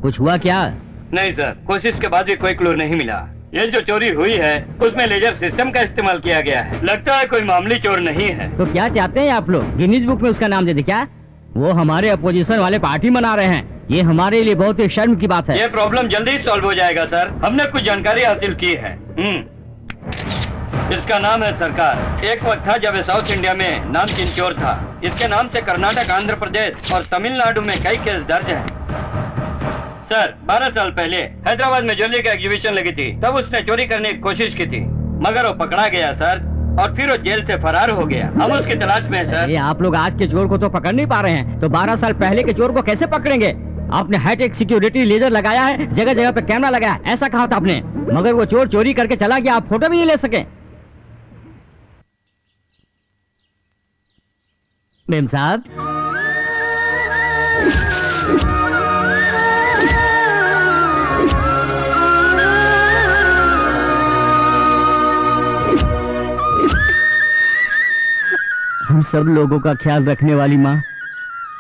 कुछ हुआ क्या? नहीं सर, कोशिश के बाद भी कोई क्लू नहीं मिला। ये जो चोरी हुई है उसमें लेजर सिस्टम का इस्तेमाल किया गया है। लगता है कोई मामूली चोर नहीं है। तो क्या चाहते हैं आप लोग? गिनीज बुक में उसका नाम दे दे क्या? वो हमारे अपोजिशन वाले पार्टी मना रहे हैं। ये हमारे लिए बहुत ही शर्म की बात है। ये प्रॉब्लम जल्दी सॉल्व हो जाएगा सर। हमने कुछ जानकारी हासिल की है। इसका नाम है सरकार। एक वक्त था जब साउथ इंडिया में नामचीन चोर था। इसके नाम से कर्नाटक, आंध्र प्रदेश और तमिलनाडु में कई केस दर्ज हैं। सर 12 साल पहले हैदराबाद में ज्वेलरी का एग्जीबिशन लगी थी, तब उसने चोरी करने की कोशिश की थी, मगर वो पकड़ा गया सर, और फिर वो जेल से फरार हो गया। हम उसकी तलाश में हैं सर। ये आप लोग आज के चोर को तो पकड़ नहीं पा रहे हैं, तो 12 साल पहले के चोर को कैसे पकड़ेंगे? आपने हाईटेक सिक्योरिटी लेजर लगाया है, जगह जगह पे कैमरा लगाया है, ऐसा कहा था आपने, मगर वो चोर चोरी करके चला गया, आप फोटो भी नहीं ले सके। मेम साहब, हम सब लोगों का ख्याल रखने वाली माँ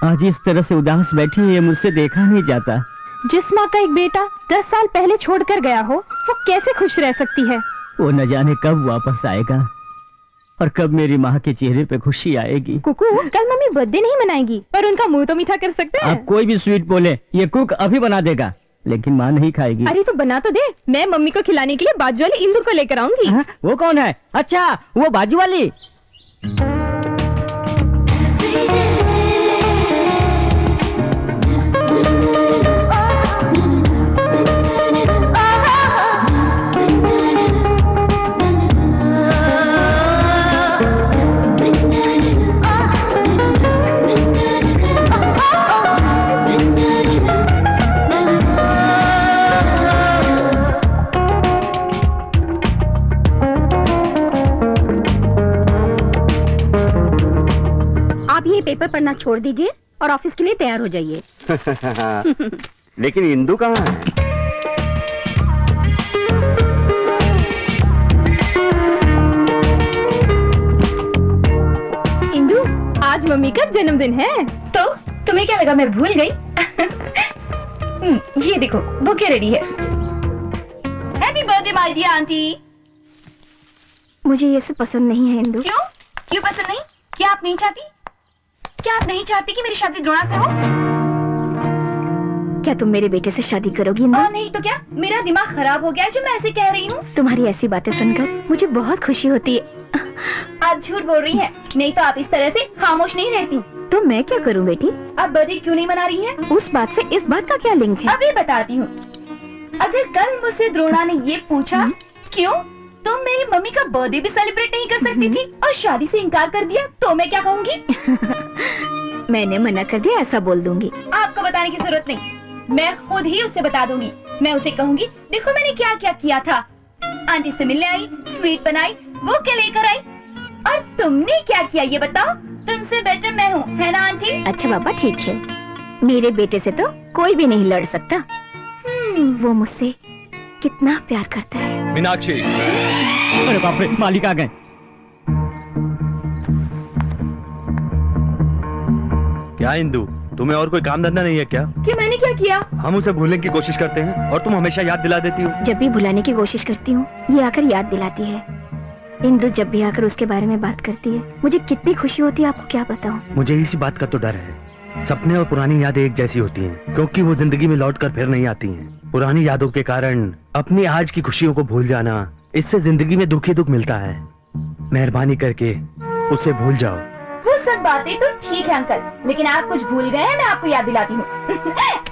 आज इस तरह से उदास बैठी है, ये मुझसे देखा नहीं जाता। जिस माँ का एक बेटा 10 साल पहले छोड़कर गया हो, वो कैसे खुश रह सकती है? वो न जाने कब वापस आएगा और कब मेरी माँ के चेहरे पे खुशी आएगी। कुकू, कल मम्मी बर्थडे नहीं मनाएंगी, पर उनका मुंह तो मीठा कर सकते हैं। आप कोई भी स्वीट बोले, ये कुक अभी बना देगा, लेकिन माँ नहीं खाएगी। अरे तो बना तो दे, मैं मम्मी को खिलाने के लिए बाजू वाली इंदु को लेकर आऊंगी। वो कौन है? अच्छा, वो बाजू वाली। पेपर पढ़ना छोड़ दीजिए और ऑफिस के लिए तैयार हो जाइए। लेकिन इंदु कहाँ है? इंदु, आज मम्मी का जन्मदिन है। तो तुम्हें क्या लगा मैं भूल गई? ये देखो, बुके रेडी है। Happy birthday my dear aunty. मुझे ये सब पसंद नहीं है इंदु। क्यों? क्यों पसंद नहीं? क्या आप नहीं चाहती? क्या आप नहीं चाहती कि मेरी शादी द्रोणा से हो? क्या तुम मेरे बेटे से शादी करोगी इंदु? नहीं तो क्या, मेरा दिमाग खराब हो गया है जो मैं ऐसे कह रही हूँ। तुम्हारी ऐसी बातें सुनकर मुझे बहुत खुशी होती है। आप झूठ बोल रही हैं, नहीं तो आप इस तरह से खामोश नहीं रहती। तो मैं क्या करूँ बेटी? आप बर्थडे क्यों नहीं मना रही हैं? उस बात से इस बात का क्या लिंक है? अभी बताती हूँ। अगर कल मुझसे द्रोणा ने ये पूछा क्यों तुम मेरी मम्मी का बर्थडे भी सेलिब्रेट नहीं कर सकती थी और शादी से इनकार कर दिया, तो मैं क्या कहूँगी? मैंने मना कर दिया ऐसा बोल दूंगी। आपको बताने की जरूरत नहीं, मैं खुद ही उससे बता दूंगी। मैं उसे कहूँगी देखो मैंने क्या क्या किया था। आंटी से मिलने आई, स्वीट बनाई, वो क्या लेकर आई, और तुमने क्या किया ये बताओ? तुमसे बेटर मैं हूँ, है ना आंटी? अच्छा बाबा ठीक है, मेरे बेटे से तो कोई भी नहीं लड़ सकता। वो मुझसे कितना प्यार करता है। मीनाक्षी। अरे बाप रे, मालिक आ गए। क्या इंदु, तुम्हें और कोई काम धंधा नहीं है क्या? क्यों, मैंने क्या किया? हम उसे भूलने की कोशिश करते हैं और तुम हमेशा याद दिला देती हो। जब भी भुलाने की कोशिश करती हूँ, ये आकर याद दिलाती है। इंदु जब भी आकर उसके बारे में बात करती है, मुझे कितनी खुशी होती है आपको क्या बताऊं। मुझे इसी बात का तो डर है। सपने और पुरानी यादें एक जैसी होती हैं, क्योंकि वो जिंदगी में लौट कर फिर नहीं आती हैं। पुरानी यादों के कारण अपनी आज की खुशियों को भूल जाना, इससे जिंदगी में दुख ही दुख मिलता है। मेहरबानी करके उसे भूल जाओ। वो सब बातें तो ठीक है अंकल, लेकिन आप कुछ भूल गए हैं, मैं आपको याद दिलाती हूँ।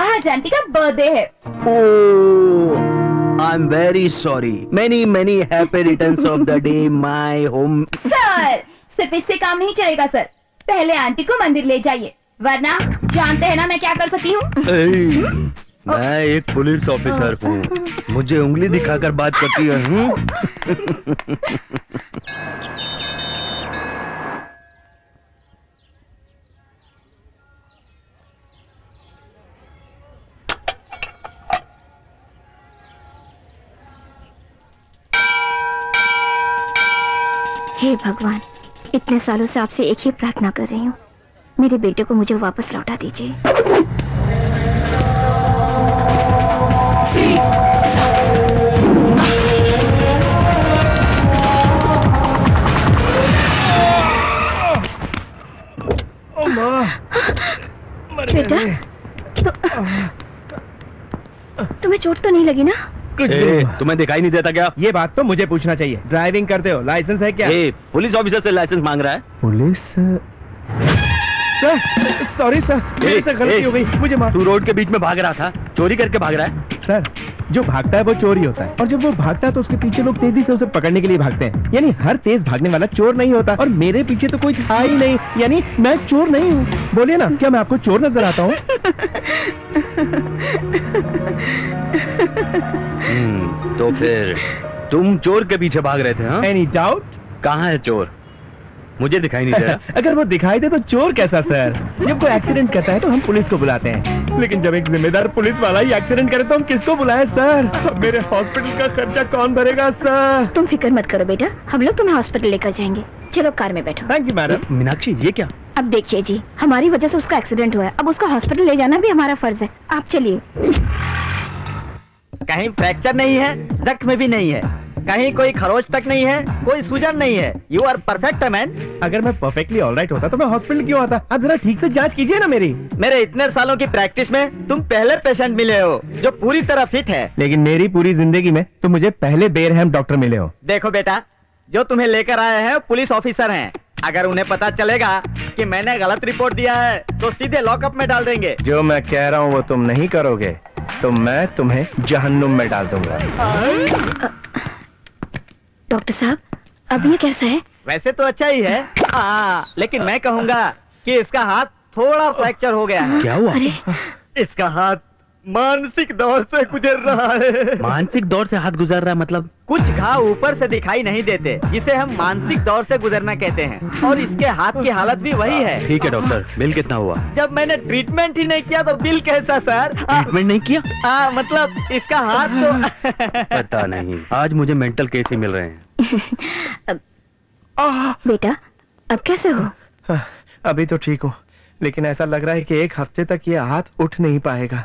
आज आंटी का बर्थडे है। I am very sorry. Many many happy returns of the day my home. Sir, सिर्फ इससे काम नहीं चलेगा सर, पहले आंटी को मंदिर ले जाइए, वरना जानते हैं ना मैं क्या कर सकती हूँ। मैं एक पुलिस ऑफिसर हूँ, मुझे उंगली दिखाकर बात करती है। हे भगवान, इतने सालों से आपसे एक ही प्रार्थना कर रही हूँ, मेरे बेटे को मुझे वापस लौटा दीजिए। बेटा तुम्हें चोट तो नहीं लगी ना? तुम्हें दिखाई नहीं देता क्या? ये बात तो मुझे पूछना चाहिए। ड्राइविंग करते हो, लाइसेंस है क्या? पुलिस ऑफिसर से लाइसेंस मांग रहा है। पुलिस सर, सॉरी सर, मेरे से गलती हो गई, मुझे माफ। तू रोड के बीच में भाग रहा था, चोरी करके भाग रहा है? सर, जो भागता है वो चोर ही होता है, और जब वो भागता है तो उसके पीछे लोग तेजी से उसे पकड़ने के लिए भागते हैं। यानी हर तेज भागने वाला चोर नहीं होता, और मेरे पीछे तो कोई था ही नहीं, यानी मैं चोर नहीं हूँ। बोलिए ना, क्या मैं आपको चोर नजर आता हूँ? तो फिर तुम चोर के पीछे भाग रहे थे? हाँ? Any doubt? कहाँ है चोर? मुझे दिखाई नहीं दे रहा। अगर वो दिखाई दे तो चोर कैसा सर? जब कोई एक्सीडेंट करता है तो हम पुलिस को बुलाते हैं, लेकिन जब एक जिम्मेदार पुलिस वाला ही एक्सीडेंट करे तो हम किसको बुलाएं सर? मेरे हॉस्पिटल का खर्चा कौन भरेगा सर? तुम फिक्र मत करो बेटा, हम लोग तुम्हें हॉस्पिटल लेकर जाएंगे। चलो कार में बैठो। Thank you madam. मीनाक्षी, ये क्या? अब देखिए जी, हमारी वजह से उसका एक्सीडेंट हुआ है, अब उसको हॉस्पिटल ले जाना भी हमारा फर्ज है। आप चलिए। कहीं फ्रैक्चर नहीं है, जख्म भी नहीं है, कहीं कोई खरोच तक नहीं है, कोई सूजन नहीं है। You are perfect man. अगर मैं परफेक्टली ऑलराइट होता तो मैं हॉस्पिटल क्यों आता? आप जरा ठीक से जांच कीजिए ना मेरी। मेरे इतने सालों की प्रैक्टिस में तुम पहले पेशेंट मिले हो जो पूरी तरह फिट है। लेकिन मेरी पूरी जिंदगी में तो मुझे पहले बेरहम डॉक्टर मिले हो। देखो बेटा, जो तुम्हें लेकर आए हैं पुलिस ऑफिसर हैं। अगर उन्हें पता चलेगा कि मैंने गलत रिपोर्ट दिया है तो सीधे लॉकअप में डाल देंगे। जो मैं कह रहा हूँ वो तुम नहीं करोगे तो मैं तुम्हें जहन्नुम में डाल दूंगा। डॉक्टर साहब, अब ये कैसा है? वैसे तो अच्छा ही है, लेकिन मैं कहूँगा कि इसका हाथ थोड़ा फ्रैक्चर हो गया है। क्या हुआ? अरे इसका हाथ मानसिक दौर से गुजर रहा है। मानसिक दौर से हाथ गुजर रहा है मतलब? कुछ घाव ऊपर से दिखाई नहीं देते, जिसे हम मानसिक दौर से गुजरना कहते हैं, और इसके हाथ की हालत भी वही है। ठीक है डॉक्टर, बिल कितना हुआ? जब मैंने ट्रीटमेंट ही नहीं किया तो बिल कैसा सर? ट्रीटमेंट नहीं किया? मतलब इसका हाथ तो पता नहीं, आज मुझे मेंटल केस ही मिल रहे हैं। बेटा, अब कैसे हो? अभी तो ठीक हूँ, लेकिन ऐसा लग रहा है कि एक हफ्ते तक ये हाथ उठ नहीं पाएगा।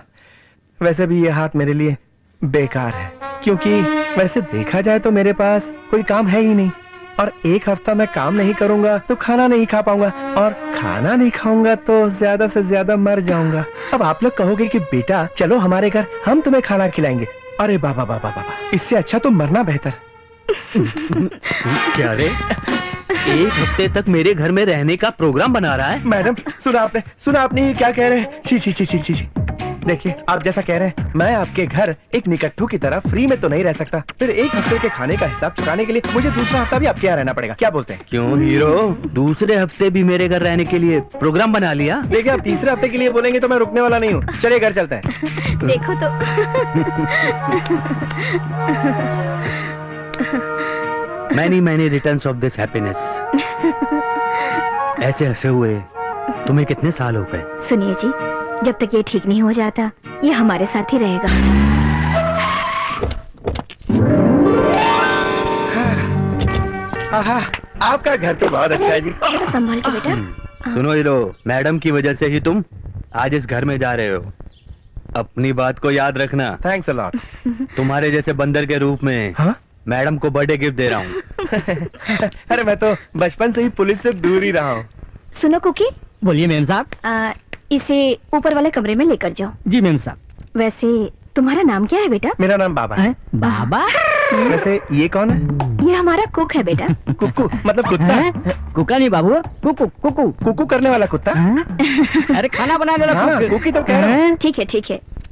वैसे भी ये हाथ मेरे लिए बेकार है, क्योंकि वैसे देखा जाए तो मेरे पास कोई काम है ही नहीं, और एक हफ्ता मैं काम नहीं करूंगा तो खाना नहीं खा पाऊंगा, और खाना नहीं खाऊंगा तो ज्यादा से ज्यादा मर जाऊंगा। अब आप लोग कहोगे कि बेटा चलो हमारे घर, हम तुम्हें खाना खिलाएंगे। अरे बाबा बाबा बाबा, इससे अच्छा तो मरना बेहतर। क्या रे, एक हफ्ते तक मेरे घर में रहने का प्रोग्राम बना रहा है? मैडम, सुना आपने ये क्या कह रहे हैं? छी छी छी छी छी। देखिए, आप जैसा कह रहे हैं, मैं आपके घर एक निकट्ठू की तरह फ्री में तो नहीं रह सकता। फिर एक हफ्ते के खाने का हिसाब चुकाने के लिए मुझे दूसरा हफ्ता भी आपके यहाँ रहना पड़ेगा। क्या बोलते हैं? क्यों हीरो, दूसरे हफ्ते भी मेरे घर रहने के लिए प्रोग्राम बना लिया? देखिए, आप तीसरे हफ्ते के लिए बोलेंगे तो मैं रुकने वाला नहीं हूँ। चलिए घर चलते हैं। देखो तो। Many returns of this happiness. ऐसे हंसे हुए तुम्हें कितने साल हो गए? सुनिए जी, जब तक ये ठीक नहीं हो जाता ये हमारे साथ ही रहेगा। आपका घर तो बहुत अच्छा है जी। तो संभाल के बेटा। सुनो हीरो, मैडम की वजह से ही तुम आज इस घर में जा रहे हो। अपनी बात को याद रखना। Thanks a lot. तुम्हारे जैसे बंदर के रूप में मैडम को बर्थडे गिफ्ट दे रहा हूँ। अरे मैं तो बचपन से ही पुलिस से दूर ही रहा हूँ। सुनो कुकी। बोलिए मैम साहब। इसे ऊपर वाले कमरे में लेकर जाओ। जी मैम साहब। वैसे तुम्हारा नाम क्या है बेटा? मेरा नाम बाबा है। बाबा? वैसे ये कौन है? ये हमारा कुक है बेटा। कुकू मतलब कुत्ता है? कुका नहीं बाबू, कुकू कुकू कुकू करने वाला कुत्ता। अरे खाना बनाने वाला कुकी तो कह रहा है। ठीक है,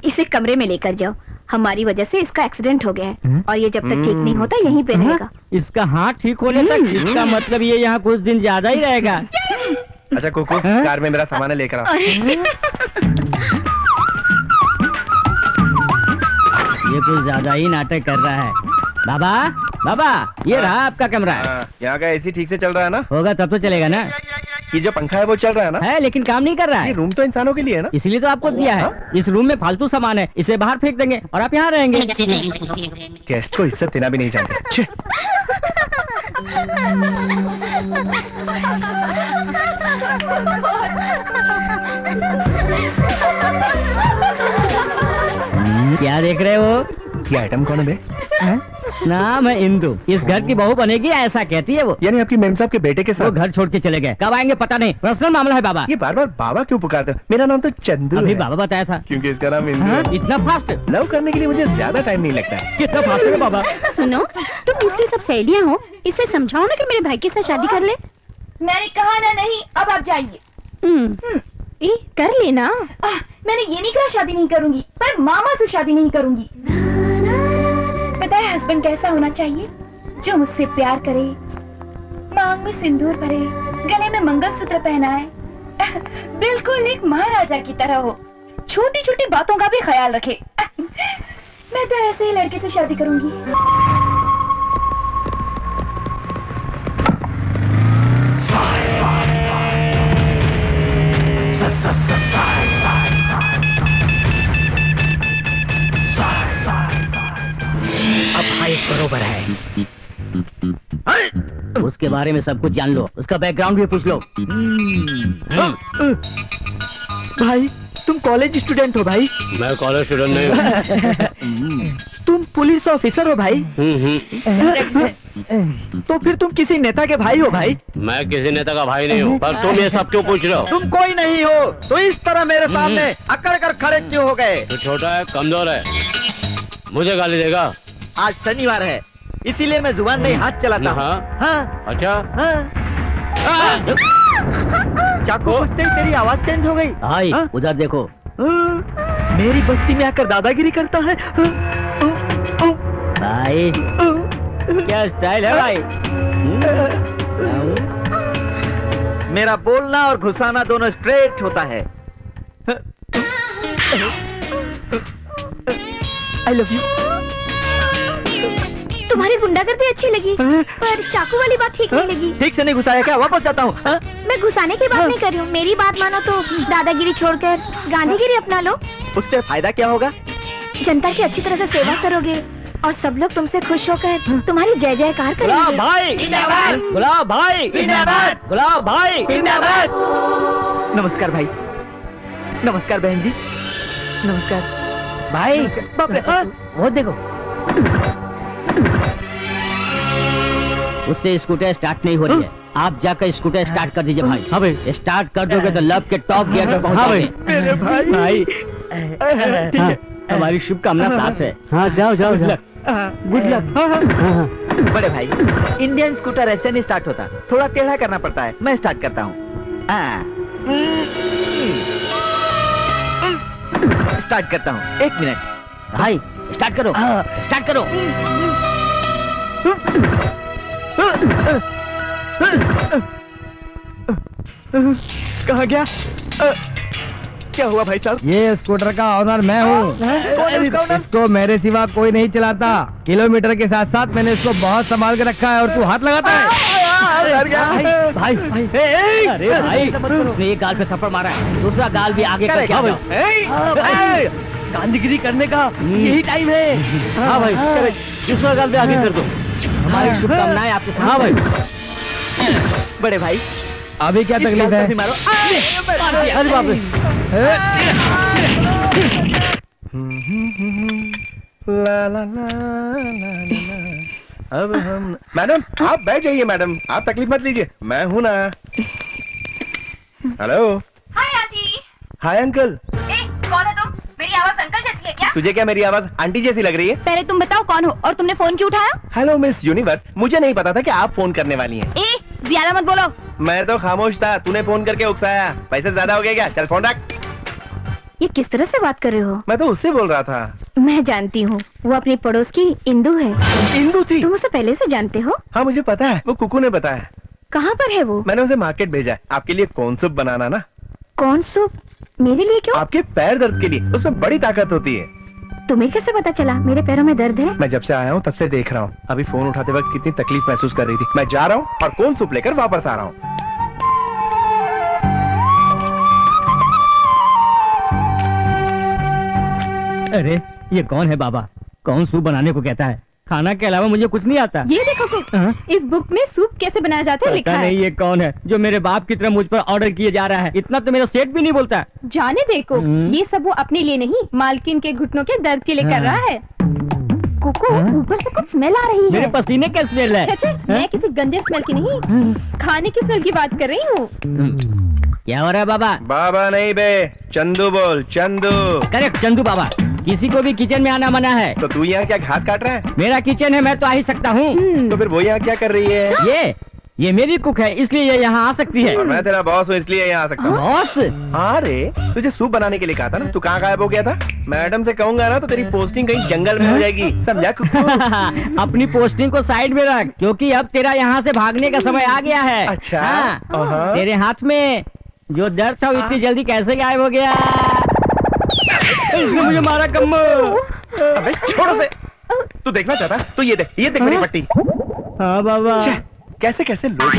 इसे कमरे में लेकर जाओ। हमारी वजह से इसका एक्सीडेंट हो गया है, और ये जब तक ठीक नहीं होता यहीं पे रहेगा। इसका हाथ ठीक होने तक? इसका मतलब ये यहाँ कुछ दिन ज्यादा ही रहेगा। अच्छा कुकू, कार में मेरा सामान लेकर आओ। ये कुछ ज्यादा ही नाटक कर रहा है। बाबा, ये रहा आपका कमरा। यहाँ का एसी ठीक से चल रहा है ना? होगा तब तो चलेगा ना। ये जो पंखा है वो चल रहा है ना? है, लेकिन काम नहीं कर रहा है। ये रूम तो इंसानों के लिए है ना? इसलिए तो आपको दिया है। इस रूम में फालतू सामान है, इसे बाहर फेंक देंगे और आप यहाँ रहेंगे। गेस्ट को इज्जत देना भी नहीं जानते। क्या देख रहे हो? ये आइटम कौन है बे? नाम है इंदु। इस घर की बहू बनेगी ऐसा कहती है वो। यानी आपकी मेम साहब के बेटे के वो साथ? घर छोड़ के चले गए, कब आएंगे पता नहीं, पर्सनल मामला है बाबा। ये बार बार बाबा क्यों पुकारते हो? मेरा नाम तो चंदू अभी है। बाबा बताया था। क्योंकि इसका नाम इंदु हाँ? है। इतना फास्ट? लव करने के लिए मुझे ज्यादा टाइम नहीं लगता है। कितना फास्ट है बाबा? सुनो, तुम इसकी सब सहेलियां हो, इससे समझाओ ना कि मेरे भाई के साथ शादी कर ले। मैंने कहा ना नहीं, अब आप जाइए। कर लेना। मैंने ये नहीं कहा शादी नहीं करूंगी, पर मामा से शादी नहीं करूंगी। पता है हस्बैंड कैसा होना चाहिए? जो मुझसे प्यार करे, मांग में सिंदूर भरे, गले में मंगलसूत्र पहनाए, बिल्कुल एक महाराजा की तरह हो, छोटी छोटी बातों का भी ख्याल रखे। मैं तो ऐसे ही लड़के से शादी करूंगी। अब भाई बरोबर है। उसके बारे में सब कुछ जान लो, उसका बैकग्राउंड भी पूछ लो। भाई तुम कॉलेज स्टूडेंट हो भाई? मैं कॉलेज स्टूडेंट नहीं हूँ। तुम पुलिस ऑफिसर हो भाई? तो फिर तुम किसी नेता के भाई हो भाई? मैं किसी नेता का भाई नहीं हूँ, पर तुम ये सब क्यों पूछ रहे हो? तुम कोई नहीं हो तो इस तरह मेरे सामने अकड़ कर खड़े क्यों हो गए? तो छोटा है, कमजोर है, मुझे गाली देगा? आज शनिवार है, इसीलिए मैं जुबान नहीं हाथ चलाता हूँ। हाँ? हाँ? अच्छा। हाँ? चाकू घुसते ही तेरी आवाज चेंज हो गई। भाई हाँ? उधर देखो। मेरी बस्ती में आकर दादागिरी करता है। भाई क्या स्टाइल है भाई? मेरा बोलना और घुसाना दोनों स्ट्रेट होता है। I love you. तुम्हारी गुंडागर्दी अच्छी लगी, पर चाकू वाली बात ठीक नहीं लगी। ठीक से नहीं घुसाया क्या? वापस जाता हूँ। मैं घुसाने की बात नहीं कर रही हूँ, मेरी बात मानो तो दादागिरी छोड़कर गांधीगिरी अपना लो। उससे फायदा क्या होगा? जनता की अच्छी तरह से सेवा करोगे और सब लोग तुमसे खुश होकर तुम्हारी जय जयकार करेंगे। भाई गुलाब भाई, गुलाब भाई। नमस्कार भाई। नमस्कार बहन जी। नमस्कार भाई। बाप रे, वो देखो, उससे स्कूटर स्टार्ट नहीं हो रही है। आप जाकर स्कूटर स्टार्ट कर दीजिए भाई। हाँ भाई, स्टार्ट कर दोगे तो लव के टॉप गियर पे पहुंचोगे। मेरे भाई। ठीक है, हमारी शुभकामना साथ है। हाँ जाओ जाओ गुड लक। बड़े भाई, इंडियन स्कूटर ऐसे नहीं स्टार्ट होता, थोड़ा टेढ़ा करना पड़ता है। मैं स्टार्ट करता हूँ। स्टार्ट करता हूँ, 1 मिनट। भाई स्टार्ट करो, स्टार्ट करो। कहाँ गया? क्या हुआ भाई साहब? ये स्कूटर का ऑनर मैं हूँ। इसको मेरे सिवा कोई नहीं चलाता। किलोमीटर के साथ साथ मैंने इसको बहुत संभाल के रखा है और तू हाथ लगाता है। भाई अरे भाई, उसने एक गाल पे थप्पड़ मारा है, दूसरा गाल भी आगे करके आ जाओ। गांधीगिरी करने का यही टाइम है। हाँ भाई, दूसरा गाल भी आगे कर दो। हमारी शुभकामनाएं आपके साथ। हाँ भाई। बड़े भाई, अभी क्या तकलीफ है? मारो। अरे बाप रे। ला ला ला ला ला। अब हम मैडम, आप बैठ जाइए मैडम, आप तकलीफ मत लीजिए, मैं हूं ना। Hello. Hi aunty. Hi uncle. कौन है तुम? मेरी आवाज अंकल जैसी है क्या? तुझे क्या मेरी आवाज आंटी जैसी लग रही है? पहले तुम बताओ कौन हो और तुमने फोन क्यों उठाया? हेलो मिस यूनिवर्स, मुझे नहीं पता था कि आप फोन करने वाली हैं। ज्यादा मत बोलो। मैं तो खामोश था, तूने फोन करके उकसाया। पैसे ज्यादा हो गए क्या? चल फोन रख। ये किस तरह से बात कर रहे हो? मैं तो उससे बोल रहा था। मैं जानती हूँ, वो अपनी पड़ोस की इंदु है। इंदु थी? तुम उसे पहले से जानते हो? हाँ मुझे पता है, वो कुकू ने बताया। कहाँ पर है वो? मैंने उसे मार्केट भेजा है, आपके लिए कॉर्न सूप बनाना ना। कौन सूप? मेरे लिए क्यों? आपके पैर दर्द के लिए, उसमें बड़ी ताकत होती है। तुम्हें कैसे पता चला मेरे पैरों में दर्द है? मैं जब से आया हूँ तब से देख रहा हूँ, अभी फोन उठाते वक्त कितनी तकलीफ महसूस कर रही थी। मैं जा रहा हूँ और कॉर्न सूप लेकर वापस आ रहा हूँ। अरे ये कौन है बाबा? कौन सूप बनाने को कहता है? खाना के अलावा मुझे कुछ नहीं आता। ये देखो कुक, इस बुक में सूप कैसे बनाया जाता है लिखा पता है। नहीं ये कौन है जो मेरे बाप की तरह मुझ पर ऑर्डर किए जा रहा है। इतना तो मेरा सेठ भी नहीं बोलता। जाने देखो, ये सब वो अपने लिए नहीं, मालकिन के घुटनों के दर्द के लिए कर रहा है। कुकू, ऊपर से कुछ स्मेल आ रही है। मेरे पसीने का स्मेल है। मैं किसी गंदे स्मेल की नहीं, खाने की स्मेल की बात कर रही हूँ। क्या हो रहा है बाबा? बाबा नहीं बे, चंदू बोल, चंदू। करेक्ट, चंदू बाबा। किसी को भी किचन में आना मना है। तो तू यहाँ क्या घास काट रहा है? मेरा किचन है, मैं तो आ ही सकता हूँ। तो फिर वो यहाँ क्या कर रही है? ये मेरी कुक है, इसलिए ये यहाँ आ सकती है। और मैं तेरा बॉस हूँ, इसलिए यहाँ आ सकता हूँ। बॉस? हाँ रे, तुझे सूप बनाने के लिए कहा था ना, तू कहाँ गायब हो गया था? मैडम से कहूंगा ना तो तेरी पोस्टिंग कहीं जंगल में हो जाएगी, समझा कुकू? अपनी पोस्टिंग को साइड में रख, क्योंकि अब तेरा यहाँ से भागने का समय आ गया है। अच्छा। हाँ, तेरे हाथ में जो दर्द था वो इतनी जल्दी कैसे गायब हो गया? इसने मुझे मारा कम्मो। अबे छोड़ो से, तू देखना चाहता? तो ये देख मेरी पट्टी। हाँ बाबा। कैसे कैसे लोग।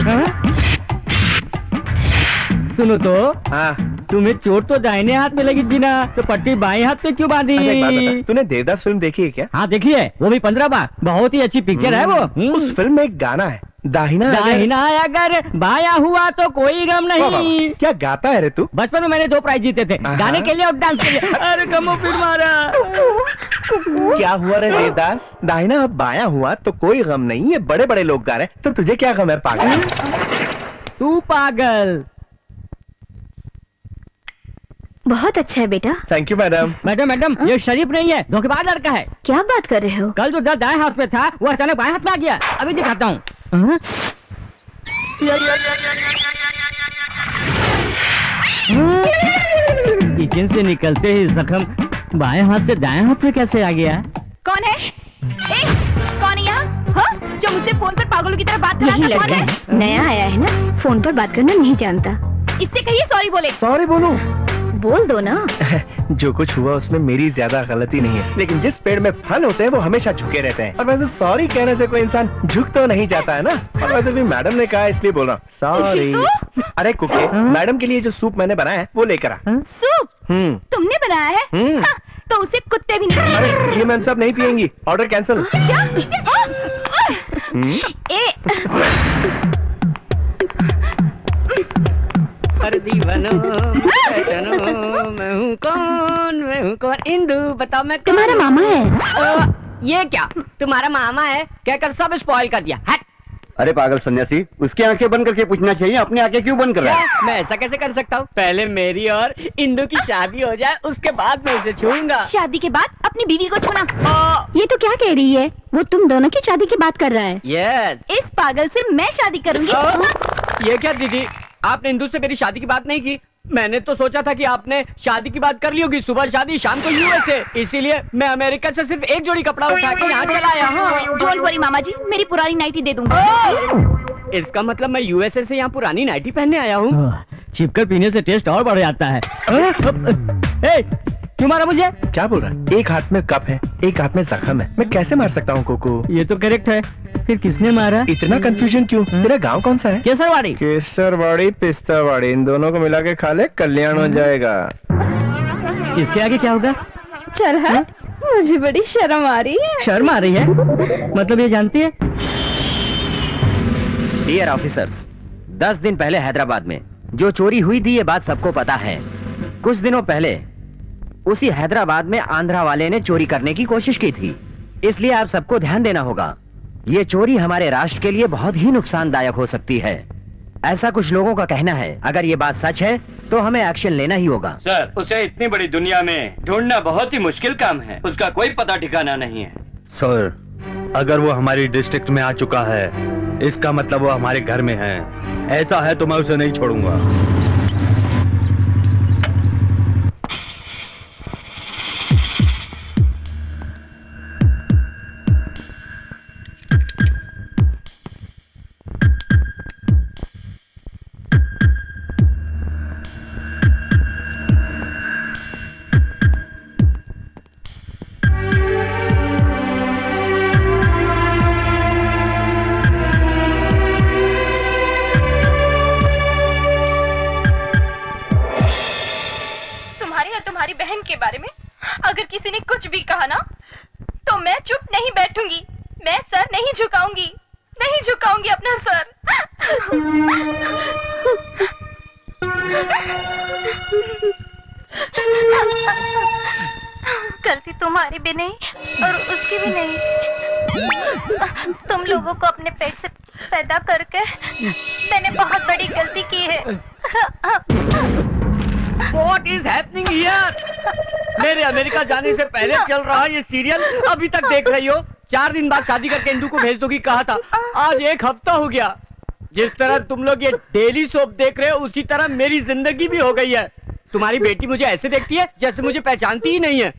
सुनो तो, हाँ, तुम्हें चोट तो दाहिने हाथ में लगी थी ना, तो पट्टी बाएं हाथ पे क्यों बांधी? अच्छा, एक बात बता, तूने देवदास फिल्म देखी है क्या? हाँ देखी है, वो भी 15 बार। बहुत ही अच्छी पिक्चर है वो। उस फिल्म में एक गाना है, दाहिना अगर बाया हुआ तो कोई गम नहीं। क्या गाता है रे तू? बचपन में मैंने 2 प्राइज जीते थे, गाने के लिए और डांस के लिए। अरे कमो फिर मारा। क्या हुआ रे देवदास? दाहिना अब बाया हुआ तो कोई गम नहीं, ये बड़े बड़े लोग गा रहे हैं, तो तुझे क्या गम है पागल? तू पागल। बहुत अच्छा है बेटा। Thank you madam. मैडम, ये शरीफ नहीं है, धोखेबाज लड़का है। क्या बात कर रहे हो? कल जो दर्द दाएं हाथ पे था वो अचानक बाएं हाथ में आ गया। अभी दिखाता हूँ। किचन से निकलते ही जख्म बाएं हाथ से दाएं हाथ में कैसे आ गया? कौन है? कौन है यहाँ? हाँ? जो मुझसे फोन पर पागलों की तरह बात कर रहा था, कौन है? नया आया है ना, फोन पर बात करना नहीं जानता। इससे कहिए सॉरी बोले। सॉरी बोलूं? बोल दो ना। जो कुछ हुआ उसमें मेरी ज्यादा गलती नहीं है, लेकिन जिस पेड़ में फल होते हैं वो हमेशा झुके रहते हैं, और वैसे सॉरी कहने से कोई इंसान झुक तो नहीं जाता है ना। और वैसे भी मैडम ने कहा इसलिए बोल रहा हूँ सॉरी। अरे कुके, मैडम के लिए जो सूप मैंने बनाया है वो लेकर आ। सूप? तुमने बनाया है? हाँ, तो उसे कुत्ते भी नहीं। अरे ये मैम सब नहीं पियेंगी, ऑर्डर कैंसिल। दीवानो, मैं हूँ कौन? इंदु, बताओ मैं कौन? तुम्हारा मामा है। ये क्या तुम्हारा मामा है कहकर सब स्पॉइल कर दिया। हट। अरे पागल सन्यासी, उसकी आंखें बंद करके पूछना चाहिए, अपनी आंखें क्यों बंद कर रहा है? मैं ऐसा कैसे कर सकता हूँ? पहले मेरी और इंदु की शादी हो जाए, उसके बाद मैं उसे छूऊंगा। शादी के बाद अपनी बीवी को छूना? ये तो क्या कह रही है? वो तुम दोनों की शादी की बात कर रहा है। यस। इस पागल से मैं शादी करूंगी। ये क्या दीदी, आपने इंदु से मेरी शादी की बात नहीं की? मैंने तो सोचा था कि आपने शादी की बात कर ली होगी। सुबह शादी, शाम को यूएसए, इसीलिए मैं अमेरिका से सिर्फ एक जोड़ी कपड़ा उठा के यहाँ चला आया। हाँ। डोंट वरी मामा जी, मेरी पुरानी नाइटी दे दूंगा। इसका मतलब मैं यूएसए से यहाँ पुरानी नाइटी पहनने आया हूँ। छिपकर पीने से टेस्ट और बढ़ जाता है। क्यों मारा मुझे? क्या बोल रहा है? एक हाथ में कप है, एक हाथ में जख्म है, मैं कैसे मार सकता हूँ कोको? ये तो करेक्ट है, फिर किसने मारा? इतना कंफ्यूजन क्यों? तेरा गांव कौन सा है? केसरवाड़ी। केसरवाड़ी, पिस्तावाड़ी, इन दोनों को मिला के खा ले, कल्याण हो जाएगा। इसके आगे क्या होगा? चल, मुझे बड़ी शर्म आ रही है। शर्म आ रही है? मतलब ये जानती है? डियर ऑफिसर्स, 10 दिन पहले हैदराबाद में जो चोरी हुई थी ये बात सबको पता है। कुछ दिनों पहले उसी हैदराबाद में आंध्रा वाले ने चोरी करने की कोशिश की थी, इसलिए आप सबको ध्यान देना होगा। ये चोरी हमारे राष्ट्र के लिए बहुत ही नुकसानदायक हो सकती है, ऐसा कुछ लोगों का कहना है। अगर ये बात सच है तो हमें एक्शन लेना ही होगा। सर, उसे इतनी बड़ी दुनिया में ढूंढना बहुत ही मुश्किल काम है, उसका कोई पता ठिकाना नहीं है। सर, अगर वो हमारी डिस्ट्रिक्ट में आ चुका है, इसका मतलब वो हमारे घर में है। ऐसा है तो मैं उसे नहीं छोड़ूंगा। के बारे में अगर किसी ने कुछ भी कहा ना तो मैं चुप नहीं बैठूंगी। मैं सर नहीं झुकाऊंगी, नहीं झुकाऊंगी अपना सर। गलती तुम्हारी भी नहीं और उसकी भी नहीं। तुम लोगों को अपने पेट से पैदा करके मैंने बहुत बड़ी गलती की है। What is happening here? मेरे अमेरिका जाने से पहले चल रहा ये सीरियल अभी तक देख रही हो? 4 दिन बाद शादी करके इंदू को भेज दोगी कहा था, आज 1 हफ्ता हो गया। जिस तरह तुम लोग ये डेली सोप देख रहे हो उसी तरह मेरी जिंदगी भी हो गई है। तुम्हारी बेटी मुझे ऐसे देखती है जैसे मुझे पहचानती ही नहीं है।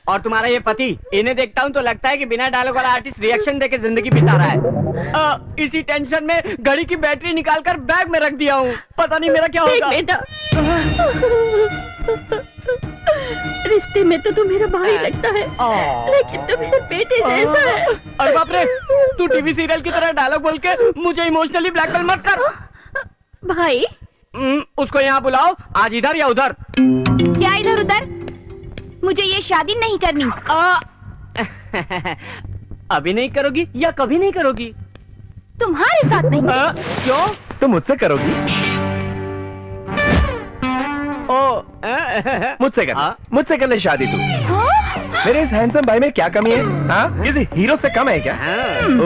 और तुम्हारा ये पति, इन्हें देखता हूँ तो लगता है कि बिना डायलॉग वाला आर्टिस्ट रिएक्शन देके जिंदगी बिता रहा है। इसी टेंशन में घड़ी की बैटरी निकालकर बैग में रख दिया हूँ, पता नहीं मेरा क्या होगा। बेटा, रिश्ते में तो तू मेरा भाई लगता है, लेकिन तू मेरे बेटे जैसा है। अरे बाप रे, तू टीवी सीरियल की तरह डायलॉग बोल के मुझे इमोशनली ब्लैकमेल मत कर। भाई, उसको यहाँ बुलाओ, आज इधर या उधर। क्या इधर उधर? मुझे ये शादी नहीं करनी। अभी नहीं करोगी या कभी नहीं करोगी? तुम्हारे साथ नहीं। क्यों? तुम मुझसे करोगी? मुझसे कर, मुझसे कर ले शादी तू। मेरे इस हैंडसम भाई में क्या कमी है? हाँ, किसी हीरो से कम है क्या?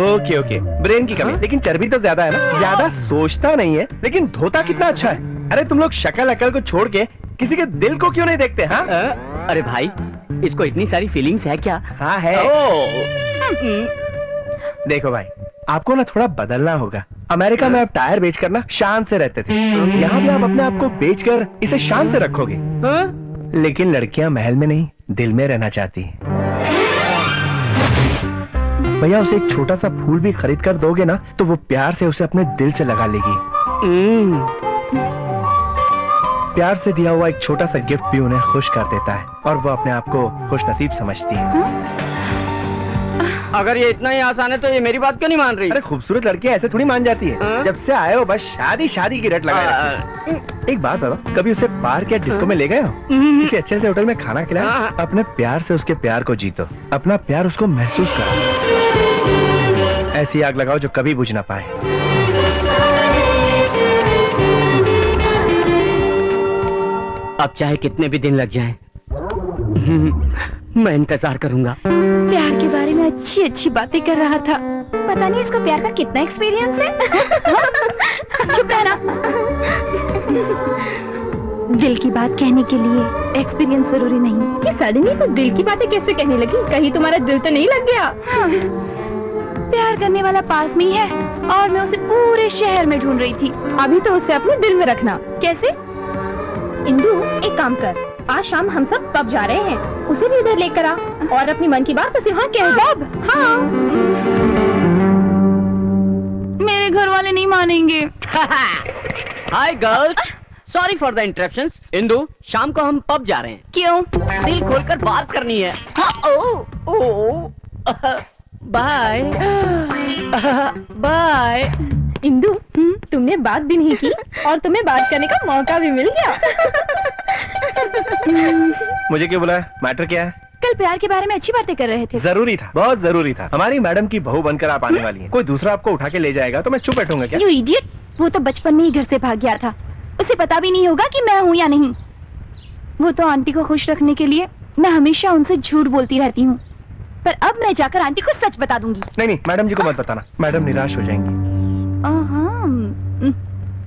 ओके ओके, ब्रेन की कमी, लेकिन चर्बी तो ज्यादा है ना। ज्यादा सोचता नहीं है, लेकिन धोता कितना अच्छा है। अरे तुम लोग शक्ल अकल को छोड़ के किसी के दिल को क्यों नहीं देखते? हाँ, अरे भाई, इसको इतनी सारी फीलिंग्स है क्या? हाँ है। देखो भाई, आपको ना थोड़ा बदलना होगा। अमेरिका में आप टायर बेचकर ना शान से रहते थे, यहाँ भी आप अपने आप को बेचकर इसे शान से रखोगे। लेकिन लड़कियां महल में नहीं, दिल में रहना चाहती हैं। भैया, उसे एक छोटा सा फूल भी खरीद कर दोगे ना तो वो प्यार से उसे अपने दिल से लगा लेगी। प्यार से दिया हुआ एक छोटा सा गिफ्ट भी उन्हें खुश कर देता है और वो अपने आप को खुश नसीब समझती है। अगर ये इतना ही आसान है तो ये मेरी बात क्यों नहीं मान रही? अरे खूबसूरत लड़कियां ऐसे थोड़ी मान जाती है। जब से आए हो बस शादी शादी की रट लगाए रखी है। एक बात बताओ, कभी उसे पार्क या डिस्को में ले गए हो? किसी अच्छे से होटल में खाना खिलाया? अपने प्यार से उसके प्यार को जीतो, अपना प्यार उसको महसूस करो। ऐसी आग लगाओ जो कभी बुझ ना पाए। अब चाहे कितने भी दिन लग जाएं, मैं इंतजार करूंगा। प्यार के बारे में अच्छी अच्छी बातें कर रहा था, पता नहीं इसको प्यार का कितना एक्सपीरियंस है। चुप रहना। दिल की बात कहने के लिए एक्सपीरियंस जरूरी नहीं। ये सडनली तो दिल की बातें कैसे कहने लगी? कहीं तुम्हारा दिल तो नहीं लग गया? प्यार करने वाला पास में ही है और मैं उसे पूरे शहर में ढूंढ रही थी। अभी तो उसे अपने दिल में रखना। कैसे? इंदु, एक काम कर, आज शाम हम सब पब जा रहे हैं, उसे भी इधर लेकर आ और अपनी मन की बात उसे वहाँ कह दे। हाँ। मेरे घर वाले नहीं मानेंगे। Hi girls, sorry for the interruptions. Indu, शाम को हम पब जा रहे हैं। क्यों? दिल खोलकर बात करनी है। Bye bye. इंदु, तुमने बात भी नहीं की और तुम्हें बात करने का मौका भी मिल गया। मुझे क्यों बुलाया? मैटर क्या है? कल प्यार के बारे में अच्छी बातें कर रहे थे। जरूरी था, बहुत जरूरी था। हमारी मैडम की बहू बनकर आप आने वाली हैं। कोई दूसरा आपको उठा के ले जाएगा तो मैं चुप बैठूंगा क्या? यू इडियट, वो तो बचपन में ही घर से भाग गया था, उसे पता भी नहीं होगा कि मैं हूँ या नहीं। वो तो आंटी को खुश रखने के लिए मैं हमेशा उनसे झूठ बोलती रहती हूँ, पर अब मैं जाकर आंटी को सच बता दूंगी। नहीं, मैडम जी को मत बताना, मैडम निराश हो जाएंगी।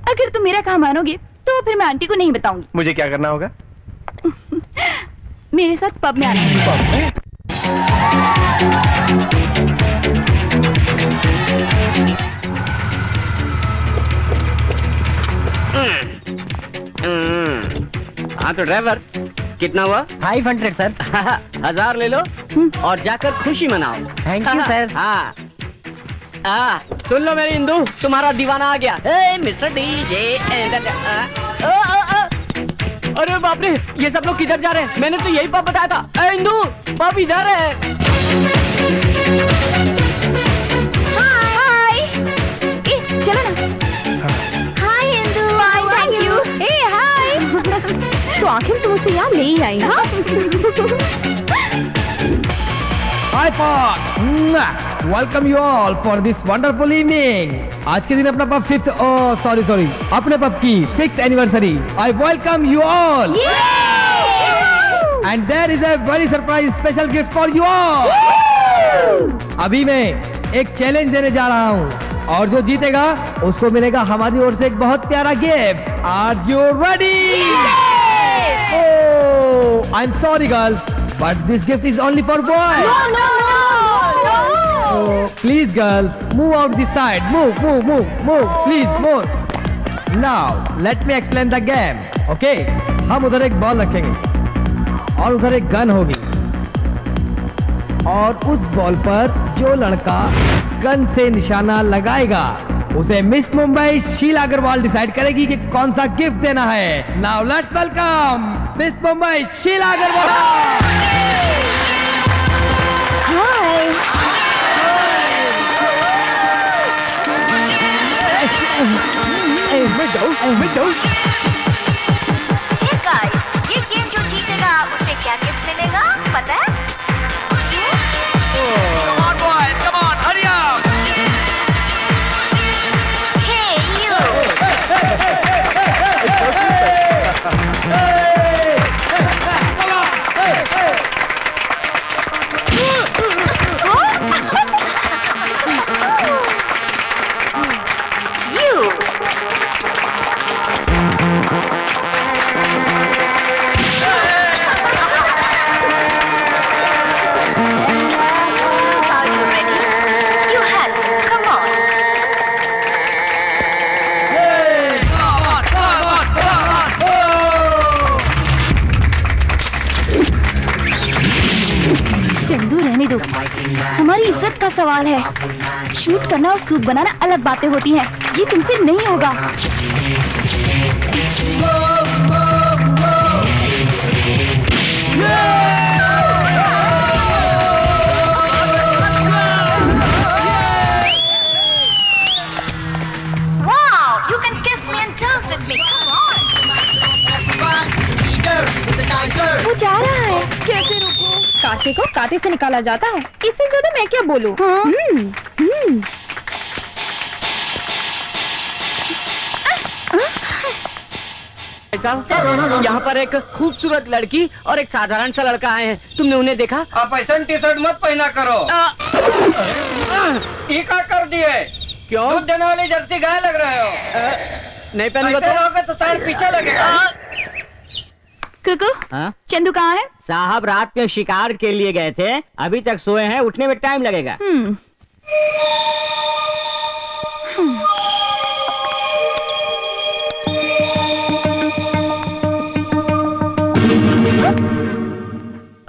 अगर तुम मेरा कहा मानोगे तो फिर मैं आंटी को नहीं बताऊंगी। मुझे क्या करना होगा? मेरे साथ पब में आना है। हाँ तो ड्राइवर, कितना हुआ? 500 सर। 1000 ले लो और जाकर खुशी मनाओ। Thank you sir. हाँ, सुन लो मेरी इंदु, तुम्हारा दीवाना आ गया। Mister DJ. अरे बाप रे, ये सब लोग किधर जा रहे हैं? मैंने तो यही पब बताया था। इंदु, पब इधर है। हाय, चलो ना। Hi Indu, thank you. Hi. तो आखिर तुम उसे यहाँ ले ही आई। हाँ। हाय पॉट। Welcome you all for this wonderful evening. आज के दिन अपना पब फिफ्थ सॉरी अपने पब की 6th anniversary. I welcome you all and there is a very surprise special gift for you all. अभी मैं एक चैलेंज देने जा रहा हूँ और जो जीतेगा उसको मिलेगा हमारी ओर से एक बहुत प्यारा gift. Are you ready? Oh I am sorry girls but this gift is only for boys. Please girls, move out this side. Move. Please move. Now, let me explain the game. Okay? हम उधर एक ball रखेंगे और उधर एक gun होगी और उस बॉल पर जो लड़का गन से निशाना लगाएगा उसे मिस मुंबई शीला अग्रवाल डिसाइड करेगी कि कौन सा गिफ्ट देना है। Now let's welcome Miss Mumbai Sheela Agarwal. मैं जाऊं। ये गेम जो जीतेगा उसे क्या गिफ्ट मिलेगा पता है? Come on boys, come on, hurry up! Hey you! हमारी इज्जत का सवाल है। शूट करना और सूप बनाना अलग बातें होती हैं। ये तुमसे नहीं होगा। Wow, you can kiss me and dance with me. Come on. वो जा रहा है। कैसे रुको? कांटे को कांटे से निकाला जाता है। इससे ज्यादा मैं क्या बोलूं? यहाँ पर एक खूबसूरत लड़की और एक साधारण सा लड़का आए हैं। तुमने उन्हें देखा? आप ऐसा टी शर्ट मत पहना करो। ये क्या कर दिए? क्यों? दूध देने वाली जर्सी गाय लग रहे हो। नहीं पहनूंगा तो शायद पीछे लगेगा। कुकू, चंदू कहाँ है? साहब रात में शिकार के लिए गए थे, अभी तक सोए हैं, उठने में टाइम लगेगा।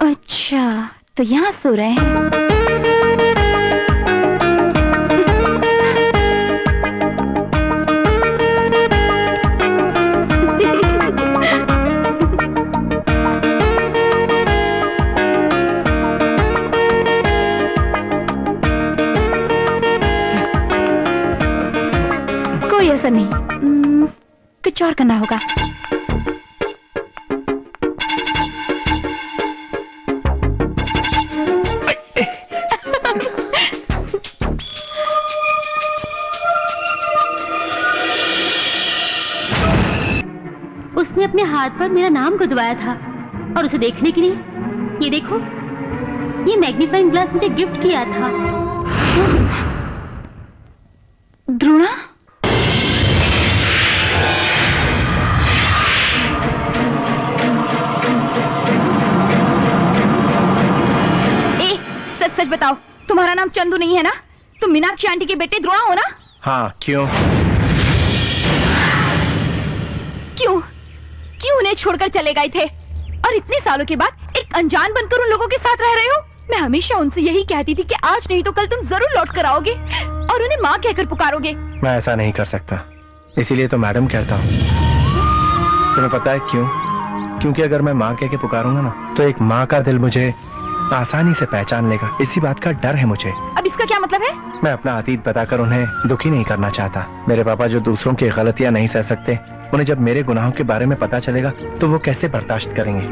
अच्छा, तो यहाँ सो रहे हैं। ऐसा नहीं, कुछ और करना होगा। उसने अपने हाथ पर मेरा नाम गुदवाया था और उसे देखने के लिए ये देखो, ये मैग्नीफाइंग ग्लास मुझे गिफ्ट किया था। द्रोणा, सच बताओ, तुम्हारा नाम चंदू नहीं है ना? तुम मीनाक्षी आंटी के बेटे द्रोणा हो ना? हाँ, क्यों? क्यों उन्हें छोड़कर चले गए थे और इतने सालों के बाद एक अनजान बनकर उन लोगों के साथ रह रहे हो? मैं हमेशा उनसे यही कहती थी कि आज नहीं तो कल तुम जरूर लौट कर आओगे और उन्हें माँ कहकर पुकारोगे। मैं ऐसा नहीं कर सकता, इसीलिए तो मैडम कहता हूँ। तुम्हें पता है क्यों? क्योंकि अगर मैं माँ कह के पुकारूंगा ना तो एक माँ का दिल मुझे आसानी से पहचान लेगा। इसी बात का डर है मुझे। अब इसका क्या मतलब है? मैं अपना अतीत बताकर उन्हें दुखी नहीं करना चाहता। मेरे पापा जो दूसरों की गलतियां नहीं सह सकते, उन्हें जब मेरे गुनाहों के बारे में पता चलेगा तो वो कैसे बर्दाश्त करेंगे?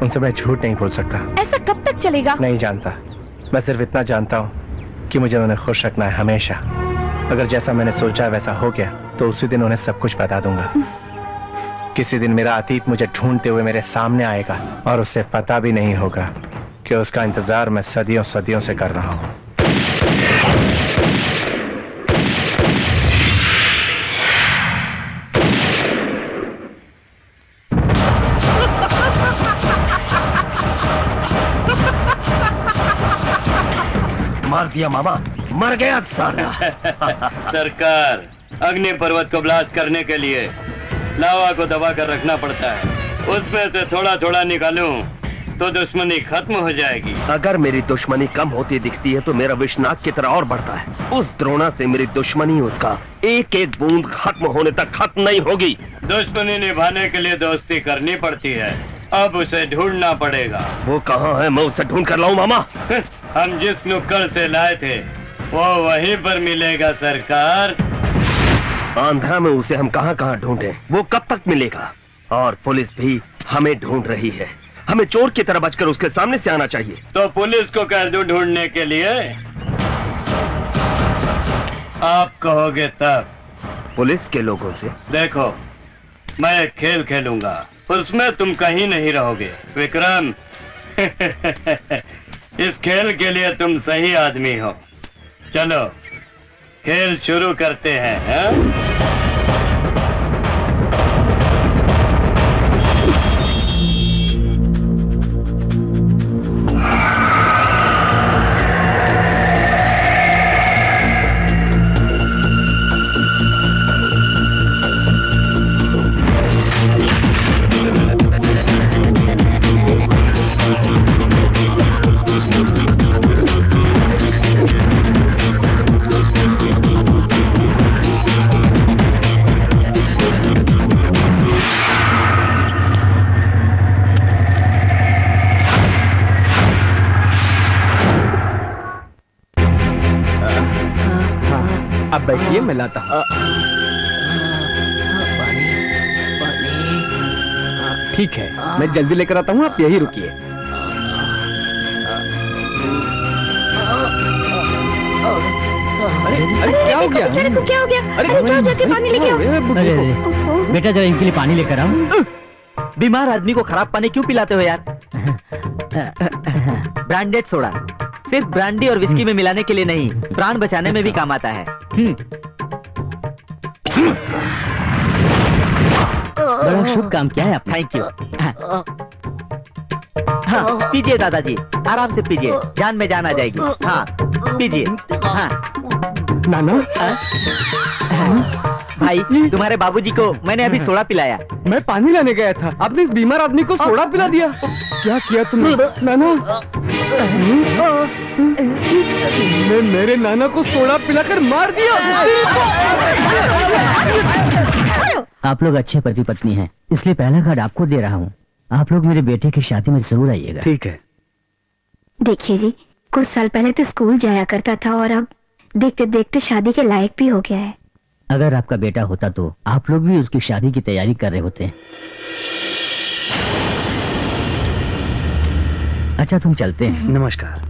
उनसे मैं झूठ नहीं बोल सकता। ऐसा कब तक चलेगा? नहीं जानता, मैं सिर्फ इतना जानता हूँ कि मुझे उन्हें खुश रखना है हमेशा। अगर जैसा मैंने सोचा वैसा हो गया तो उसी दिन उन्हें सब कुछ बता दूंगा। किसी दिन मेरा अतीत मुझे ढूंढते हुए मेरे सामने आएगा और उसे पता भी नहीं होगा कि उसका इंतजार मैं सदियों सदियों से कर रहा हूं। मार दिया मामा, मर गया साला। सरकार, अग्नि पर्वत को ब्लास्ट करने के लिए लावा को दबा कर रखना पड़ता है। उसमें से थोड़ा थोड़ा निकालूं तो दुश्मनी खत्म हो जाएगी। अगर मेरी दुश्मनी कम होती दिखती है तो मेरा विष नाग की तरह और बढ़ता है। उस द्रोणा से मेरी दुश्मनी उसका एक एक बूंद खत्म होने तक खत्म नहीं होगी। दुश्मनी निभाने के लिए दोस्ती करनी पड़ती है। अब उसे ढूंढना पड़ेगा। वो कहाँ है? मैं उसे ढूंढ कर लाऊं मामा। हम जिस नुक्कड़ से लाए थे वो वहीं पर मिलेगा सरकार। आंध्रा में उसे हम कहाँ कहाँ ढूंढे, वो कब तक मिलेगा? और पुलिस भी हमें ढूंढ रही है। हमें चोर की तरह बचकर उसके सामने से आना चाहिए। तो पुलिस को कह दूं ढूंढने के लिए? आप कहोगे तब। पुलिस के लोगों से? देखो, मैं एक खेल खेलूंगा, उसमें तुम कहीं नहीं रहोगे। विक्रम, इस खेल के लिए तुम सही आदमी हो। चलो खेल शुरू करते हैं, हाँ? अब बैठिए, मैं लाता हूँ। ठीक है, मैं जल्दी लेकर आता हूँ, आप यही रुकिए। अरे क्या हो गया? क्या हो गया? अरे जाओ जाके पानी लेके आओ। अरे बेटा, जरा इनके लिए पानी लेकर आओ। बीमार आदमी को खराब पानी क्यों पिलाते हो यार? ब्रांडेड सोडा सिर्फ ब्रांडी और विस्की में मिलाने के लिए नहीं, प्राण बचाने में भी काम आता है। बड़ा शुभ काम किया है आपने। Thank you. हाँ, पीजिए दादाजी, आराम से पीजिए, जान में जान आ जाएगी। हाँ पीजिए। हाँ नाना, भाई, तुम्हारे बाबूजी को मैंने अभी सोडा पिलाया। मैं पानी लाने गया था, आपने इस बीमार आदमी को सोडा पिला दिया। क्या किया तुमने नाना? तुमने मेरे नाना को सोडा पिलाकर मार दिया। आप लोग अच्छे पति पत्नी हैं, इसलिए पहला कार्ड आपको दे रहा हूँ। आप लोग मेरे बेटे की शादी में जरूर आइएगा। ठीक है। देखिए जी, कुछ साल पहले तो स्कूल जाया करता था और अब देखते देखते शादी के लायक भी हो गया है। अगर आपका बेटा होता तो आप लोग भी उसकी शादी की तैयारी कर रहे होते। अच्छा, तुम चलते हैं। नमस्कार।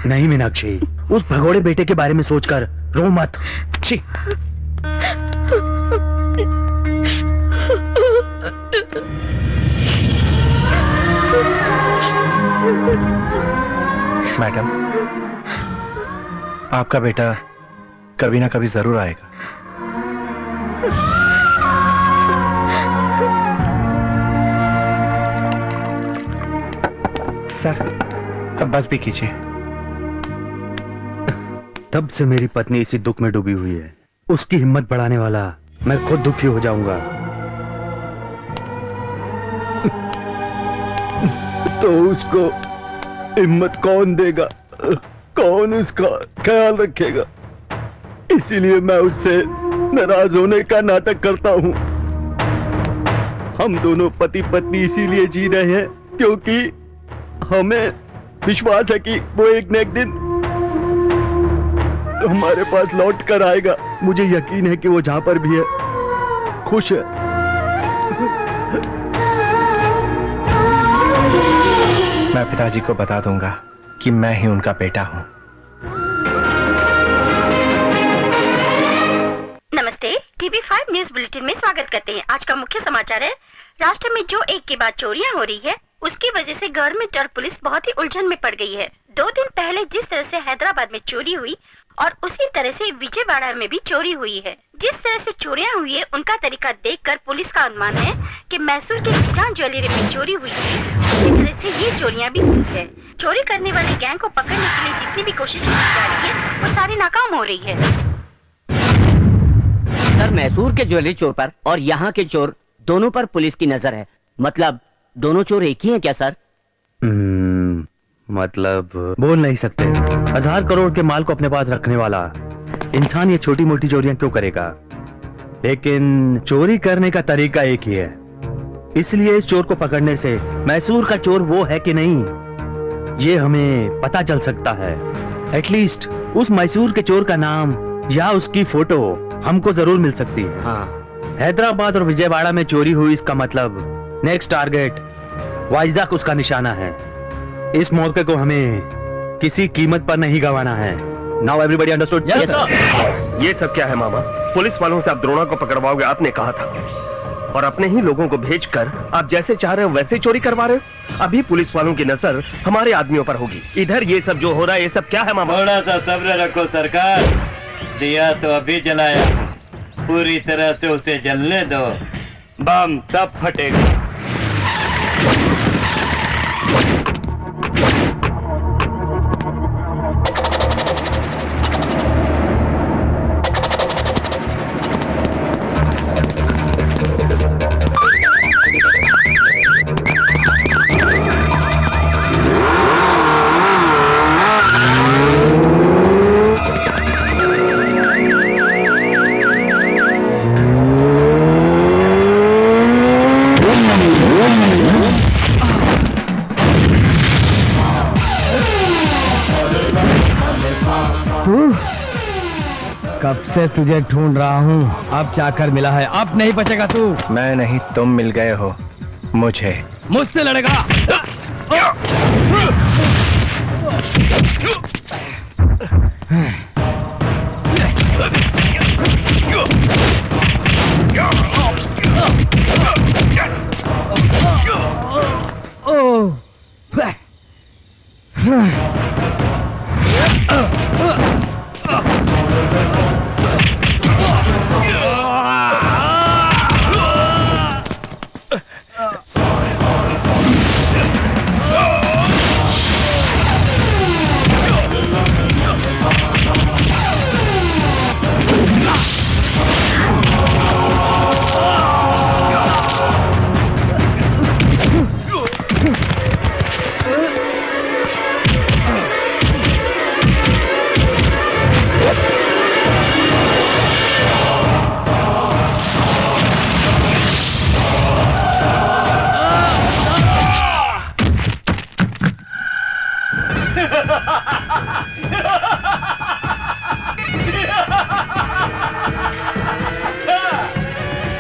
नहीं मीनाक्षी, उस भगोड़े बेटे के बारे में सोचकर रो मत। छी। मैडम, आपका बेटा कभी ना कभी जरूर आएगा। सर, अब बस भी कीजिए। तब से मेरी पत्नी इसी दुख में डूबी हुई है। उसकी हिम्मत बढ़ाने वाला मैं खुद दुखी हो जाऊंगा। तो उसको हिम्मत कौन देगा? कौन उसका ख्याल रखेगा? इसीलिए मैं उससे नाराज होने का नाटक करता हूं। हम दोनों पति पत्नी इसीलिए जी रहे हैं क्योंकि हमें विश्वास है कि वो एक न एक दिन हमारे पास लौट कर आएगा। मुझे यकीन है कि वो जहां पर भी है खुश है। मैं पिताजी को बता दूंगा कि मैं ही उनका बेटा हूं। नमस्ते, TV5 न्यूज बुलेटिन में स्वागत करते हैं। आज का मुख्य समाचार है, राष्ट्र में जो एक के बाद चोरियां हो रही है, उसकी वजह से गवर्नमेंट और पुलिस बहुत ही उलझन में पड़ गई है। 2 दिन पहले जिस तरह से हैदराबाद में चोरी हुई और उसी तरह से विजयवाड़ा में भी चोरी हुई है। जिस तरह से चोरियां हुई है, उनका तरीका देखकर पुलिस का अनुमान है कि मैसूर के निजान ज्वेलरी में चोरी हुई थी, उसी तरह से ये चोरियां भी हुई है। चोरी करने वाले गैंग को पकड़ने के लिए जितनी भी कोशिश की जा रही है, वो सारी नाकाम हो रही है। सर, मैसूर के ज्वेलरी चोर पर और यहाँ के चोर दोनों पर पुलिस की नजर है। मतलब दोनों चोर एक ही हैं क्या सर? मतलब बोल नहीं सकते। 1000 करोड़ के माल को अपने पास रखने वाला इंसान ये छोटी मोटी चोरियां क्यों करेगा? लेकिन चोरी करने का तरीका एक ही है, इसलिए इस चोर को पकड़ने से मैसूर का चोर वो है कि नहीं, ये हमें पता चल सकता है। एटलीस्ट उस मैसूर के चोर का नाम या उसकी फोटो हमको जरूर मिल सकती है। हाँ। हैदराबाद और विजयवाड़ा में चोरी हुई, इसका मतलब नेक्स्ट टारगेट वाइजाक उसका निशाना है। इस मौके को हमें किसी कीमत पर नहीं गंवाना है। Now everybody understood? Yes sir. ये सब क्या है मामा? पुलिस वालों से आप द्रोणा को पकड़वाओगे, आपने कहा था, और अपने ही लोगों को भेजकर आप जैसे चाह रहे हो वैसे चोरी करवा रहे हो। अभी पुलिस वालों की नजर हमारे आदमियों पर होगी। इधर ये सब जो हो रहा है, ये सब क्या है मामा? थोड़ा सा सब्र रखो सरकार, दिया तो अभी जलाया, पूरी तरह से उसे जलने दो, बम तब फटेगा। कब से तुझे ढूंढ रहा हूँ, अब जाकर मिला है। अब नहीं बचेगा तू। मैं नहीं, तुम मिल गए हो मुझे। मुझसे लड़ेगा?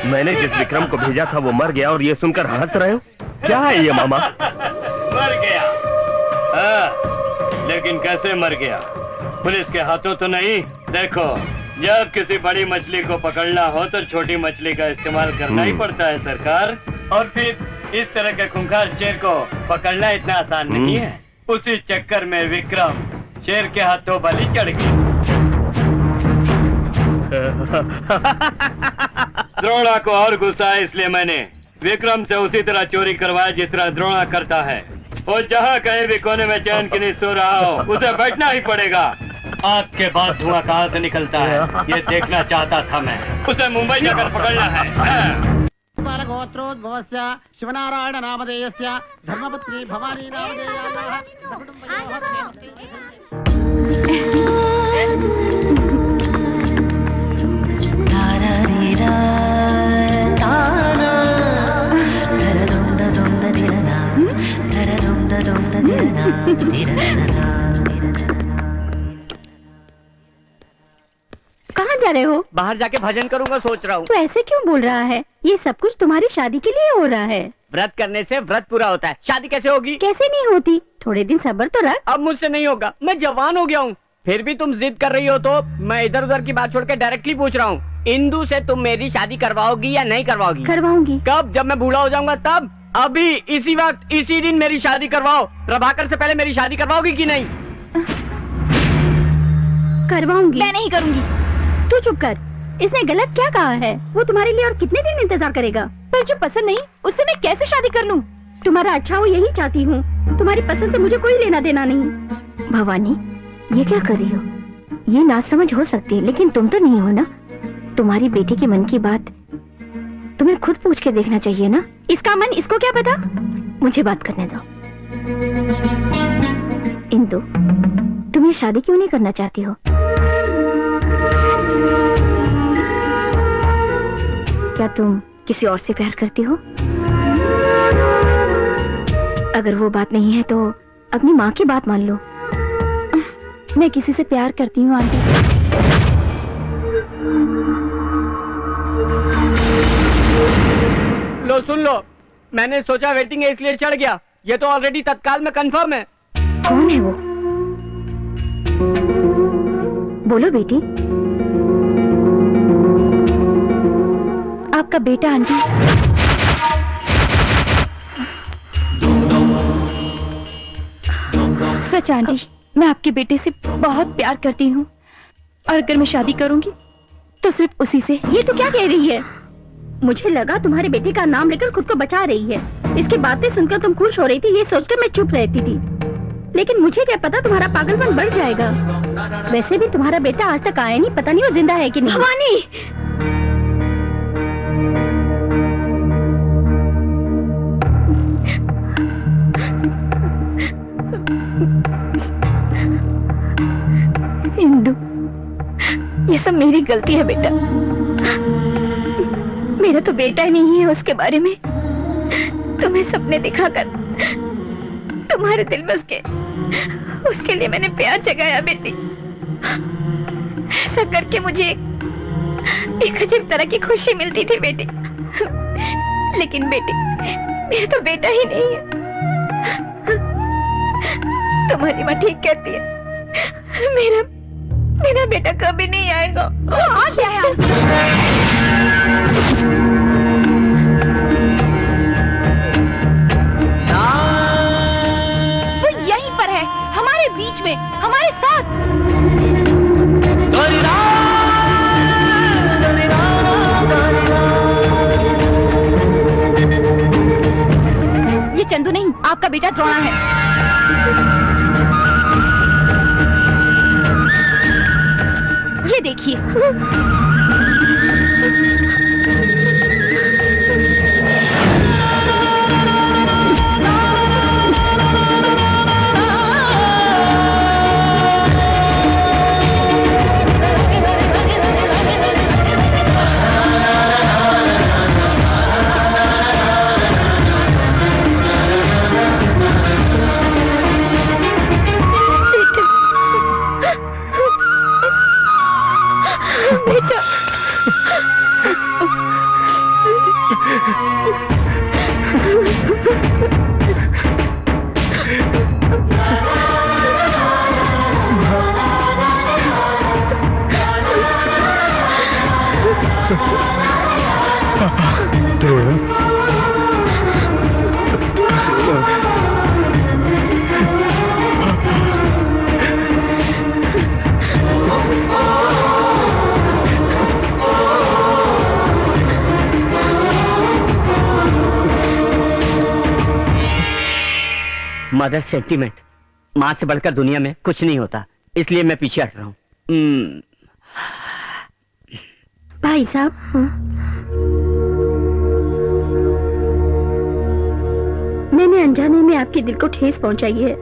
मैंने जिस विक्रम को भेजा था वो मर गया और ये सुनकर हंस रहे हो? क्या है ये मामा? मर गया? हाँ, लेकिन कैसे मर गया? पुलिस के हाथों तो नहीं। देखो, जब किसी बड़ी मछली को पकड़ना हो तो छोटी मछली का इस्तेमाल करना ही पड़ता है सरकार। और फिर इस तरह के खूंखार शेर को पकड़ना इतना आसान नहीं है। उसी चक्कर में विक्रम शेर के हाथों बलि चढ़ गया। द्रोणा को और गुस्सा है, इसलिए मैंने विक्रम से उसी तरह चोरी करवाया जिस तरह द्रोणा करता है। वो जहाँ कहीं भी कोने में चैन की नहीं सो रहा हो, उसे बैठना ही पड़ेगा। आग के बाद धुआं कहाँ से निकलता है, ये देखना चाहता था मैं। उसे मुंबई जाकर पकड़ना है। गोत्रोद्भवस्य शिवनारायण नामधेयस्य धर्मपत्नी भवानी नामधेयाः कहाँ जा रहे हो? बाहर जाके भजन करूंगा सोच रहा हूँ। तो ऐसे क्यों बोल रहा है? ये सब कुछ तुम्हारी शादी के लिए हो रहा है। व्रत करने से व्रत पूरा होता है, शादी कैसे होगी? कैसे नहीं होती, थोड़े दिन सब्र तो रख। अब मुझसे नहीं होगा, मैं जवान हो गया हूँ। फिर भी तुम जिद कर रही हो तो मैं इधर उधर की बात छोड़ के डायरेक्टली पूछ रहा हूँ, इंदु से तुम मेरी शादी करवाओगी या नहीं करवाओगी? करवाऊंगी। कब? जब मैं बूढ़ा हो जाऊंगा तब? अभी इसी वक्त इसी दिन मेरी शादी करवाओ। प्रभाकर से पहले मेरी शादी करवाओगी कि नहीं? करवाऊंगी। मैं नहीं करूंगी। तू चुप कर, इसने गलत क्या कहा है? वो तुम्हारे लिए और कितने दिन इंतजार करेगा? पर जो पसंद नहीं उससे मैं कैसे शादी कर लूं? तुम्हारा अच्छा हो यही चाहती हूँ, तुम्हारी पसंद से मुझे कोई लेना देना नहीं। भवानी, ये क्या कर रही हो? ये नासमझ हो सकती है लेकिन तुम तो नहीं हो ना। तुम्हारी बेटी के मन की बात तुम्हें खुद पूछ के देखना चाहिए ना। इसका मन इसको क्या पता? मुझे बात करने दो। इंदु, तुम ये शादी क्यों नहीं करना चाहती हो? क्या तुम किसी और से प्यार करती हो? अगर वो बात नहीं है तो अपनी माँ की बात मान लो। मैं किसी से प्यार करती हूँ आंटी। लो सुन लो, मैंने सोचा वेटिंग है इसलिए चढ़ गया। ये तो ऑलरेडी तत्काल में कंफर्म है। कौन है वो? बोलो बेटी। आपका बेटा आंटी। सच आंटी, मैं आपके बेटे से बहुत प्यार करती हूँ और अगर मैं शादी करूंगी तो सिर्फ उसी से। ये तो क्या कह रही है? मुझे लगा तुम्हारे बेटे का नाम लेकर खुद को बचा रही है। इसकी बातें सुनकर तुम खुश हो रही थी, ये सोचकर मैं चुप रहती थी। लेकिन मुझे क्या पता तुम्हारा पागलपन बढ़ जाएगा। वैसे भी तुम्हारा बेटा आज तक आया नहीं, पता नहीं वो जिंदा है कि नहीं। भवानी! इंदु, ये सब मेरी गलती है बेटा। मेरा तो बेटा ही नहीं है, उसके बारे में तुम्हें सपने दिखाकर तुम्हारे दिल में उसके लिए मैंने प्यार जगाया बेटी। ऐसा करके मुझे एक अजीब तरह की खुशी मिलती थी बेटी। लेकिन बेटी, मेरा तो बेटा ही नहीं है। तुम्हारी माँ ठीक कहती है, मेरा बेटा कभी नहीं आएगा। आ गया है। वो यहीं पर है, हमारे बीच में, हमारे साथ। ये चंदू नहीं, आपका बेटा द्रोणा है। ये देखिए। मदर सेंटीमेंट, माँ से बढ़कर दुनिया में कुछ नहीं होता, इसलिए मैं पीछे हट रहा हूँ। भाई साहब, मैंने अनजाने में आपके दिल को ठेस पहुंचाई है।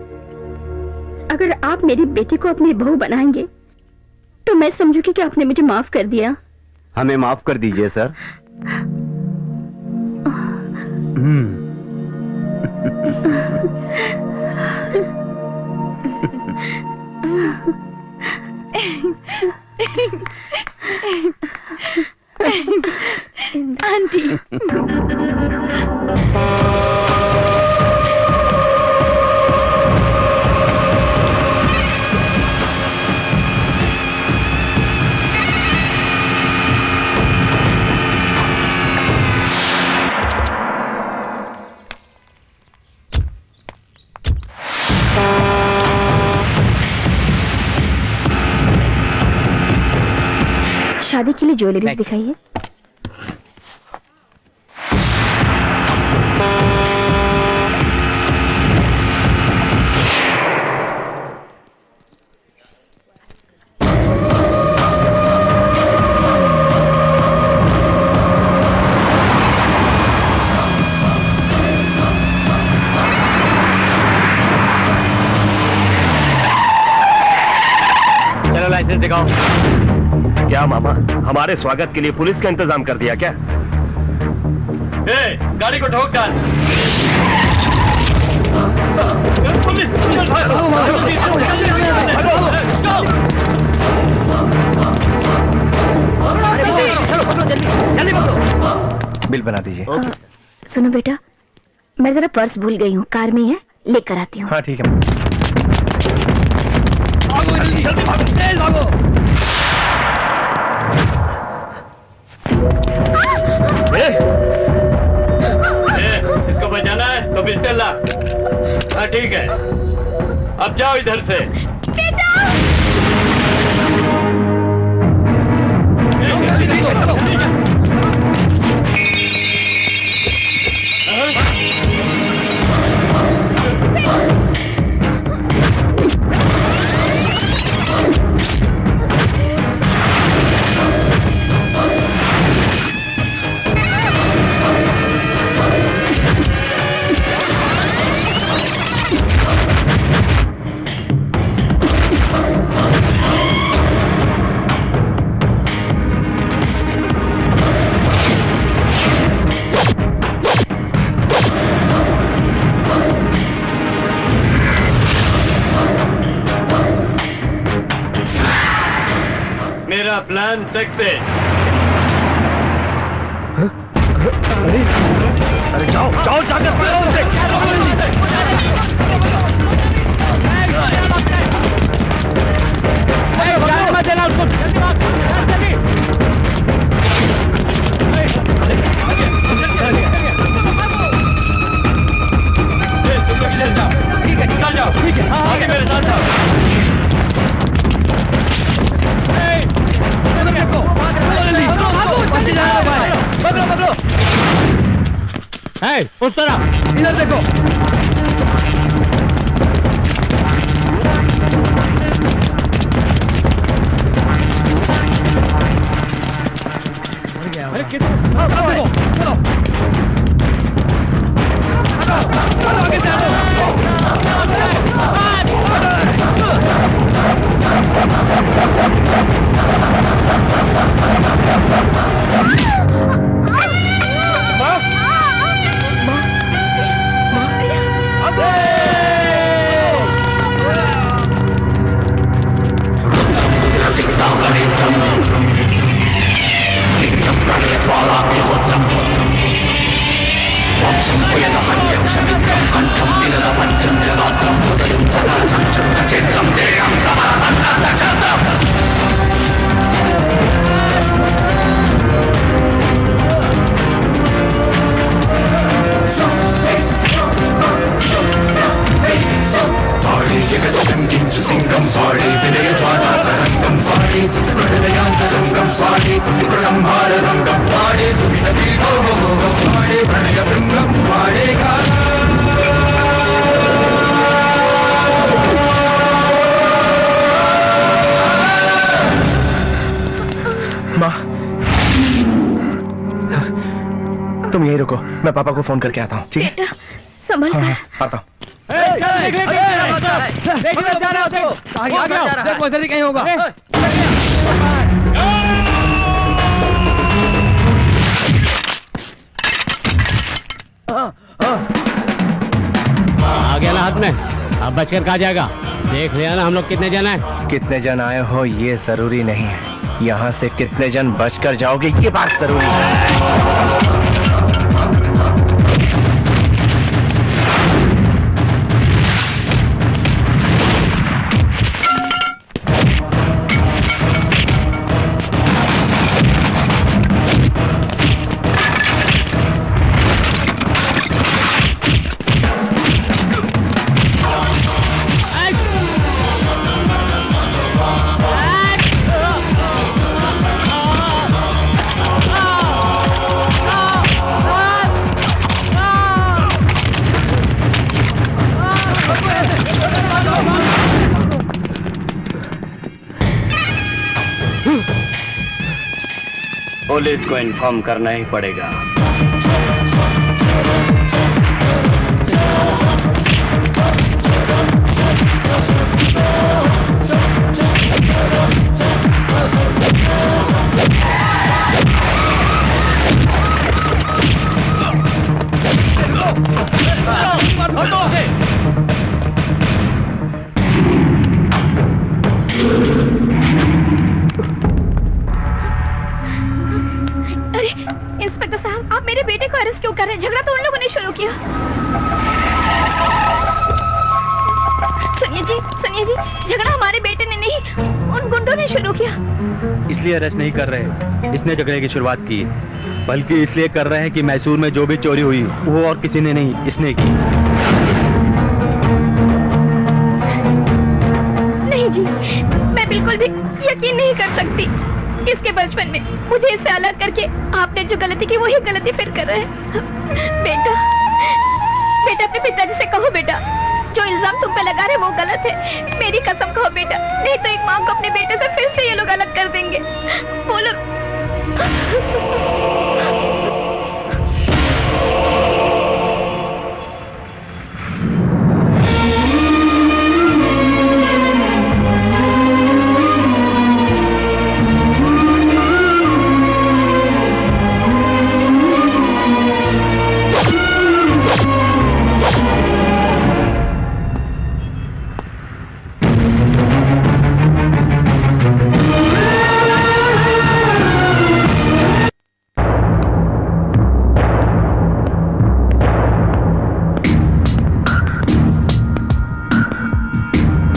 अगर आप मेरी बेटी को अपनी बहू बनाएंगे तो मैं समझूंगी कि आपने मुझे माफ कर दिया। हमें माफ कर दीजिए सर। आंटी। ज्वेलरीज दिखाइए। लाइसेंस दिखाओ। क्या मामा, हमारे स्वागत के लिए पुलिस का इंतजाम कर दिया क्या? गाड़ी को ठोक डाल। बिल बना दीजिए। सुनो बेटा, मैं जरा पर्स भूल गई हूँ, कार में है, लेकर आती हूँ। हाँ ठीक है। जल्दी भागो, तेज भागो। इसको बचाना है तो पिस्टल ला। हाँ ठीक है, अब जाओ इधर से। मेरा प्लान सक्सेस। अरे जाओ जाओ, जाकर पकड़ो उसे। मत देना उसको। तुम लोग इधर जाओ। ठीक है, निकल जाओ। ठीक है, आगे मेरे साथ जाओ। उस तरह इधर देखो। अरे कितना चलो तुम यहीं रुको, मैं पापा को फोन करके आता हूँ। ठीक है, संभल कर। आता हूँ। कहीं होगा। आ गया ना हाथ में, अब बचकर कहा जाएगा। देख लिया ना हम लोग कितने जन हैं। कितने जन आए हो ये जरूरी नहीं है, यहाँ से कितने जन बचकर जाओगे ये बात जरूरी है। पुलिस को इन्फॉर्म करना ही पड़ेगा। अरे इंस्पेक्टर साहब, आप मेरे बेटे को अरेस्ट क्यों कर रहे हैं? झगड़ा तो उन लोगों ने शुरू किया। सुनिए जी, झगड़ा हमारे बेटे ने नहीं, उन गुंडों ने शुरू किया। इसलिए अरेस्ट नहीं कर रहे इसने झगड़े की शुरुआत की, बल्कि इसलिए कर रहे हैं कि मैसूर में जो भी चोरी हुई वो और किसी ने नहीं, इसने की। नहीं जी, मैं बिल्कुल भी यकीन नहीं कर सकती। इसके बचपन में मुझे इससे अलग करके आपने जो गलती की वही गलती फिर कर रहे हैं। बेटा अपने पिताजी से कहो बेटा, जो इल्जाम तुम पे लगा रहे वो गलत है। मेरी कसम कहो बेटा, नहीं तो एक माँ को अपने बेटे से फिर से ये लोग अलग कर देंगे। बोलो।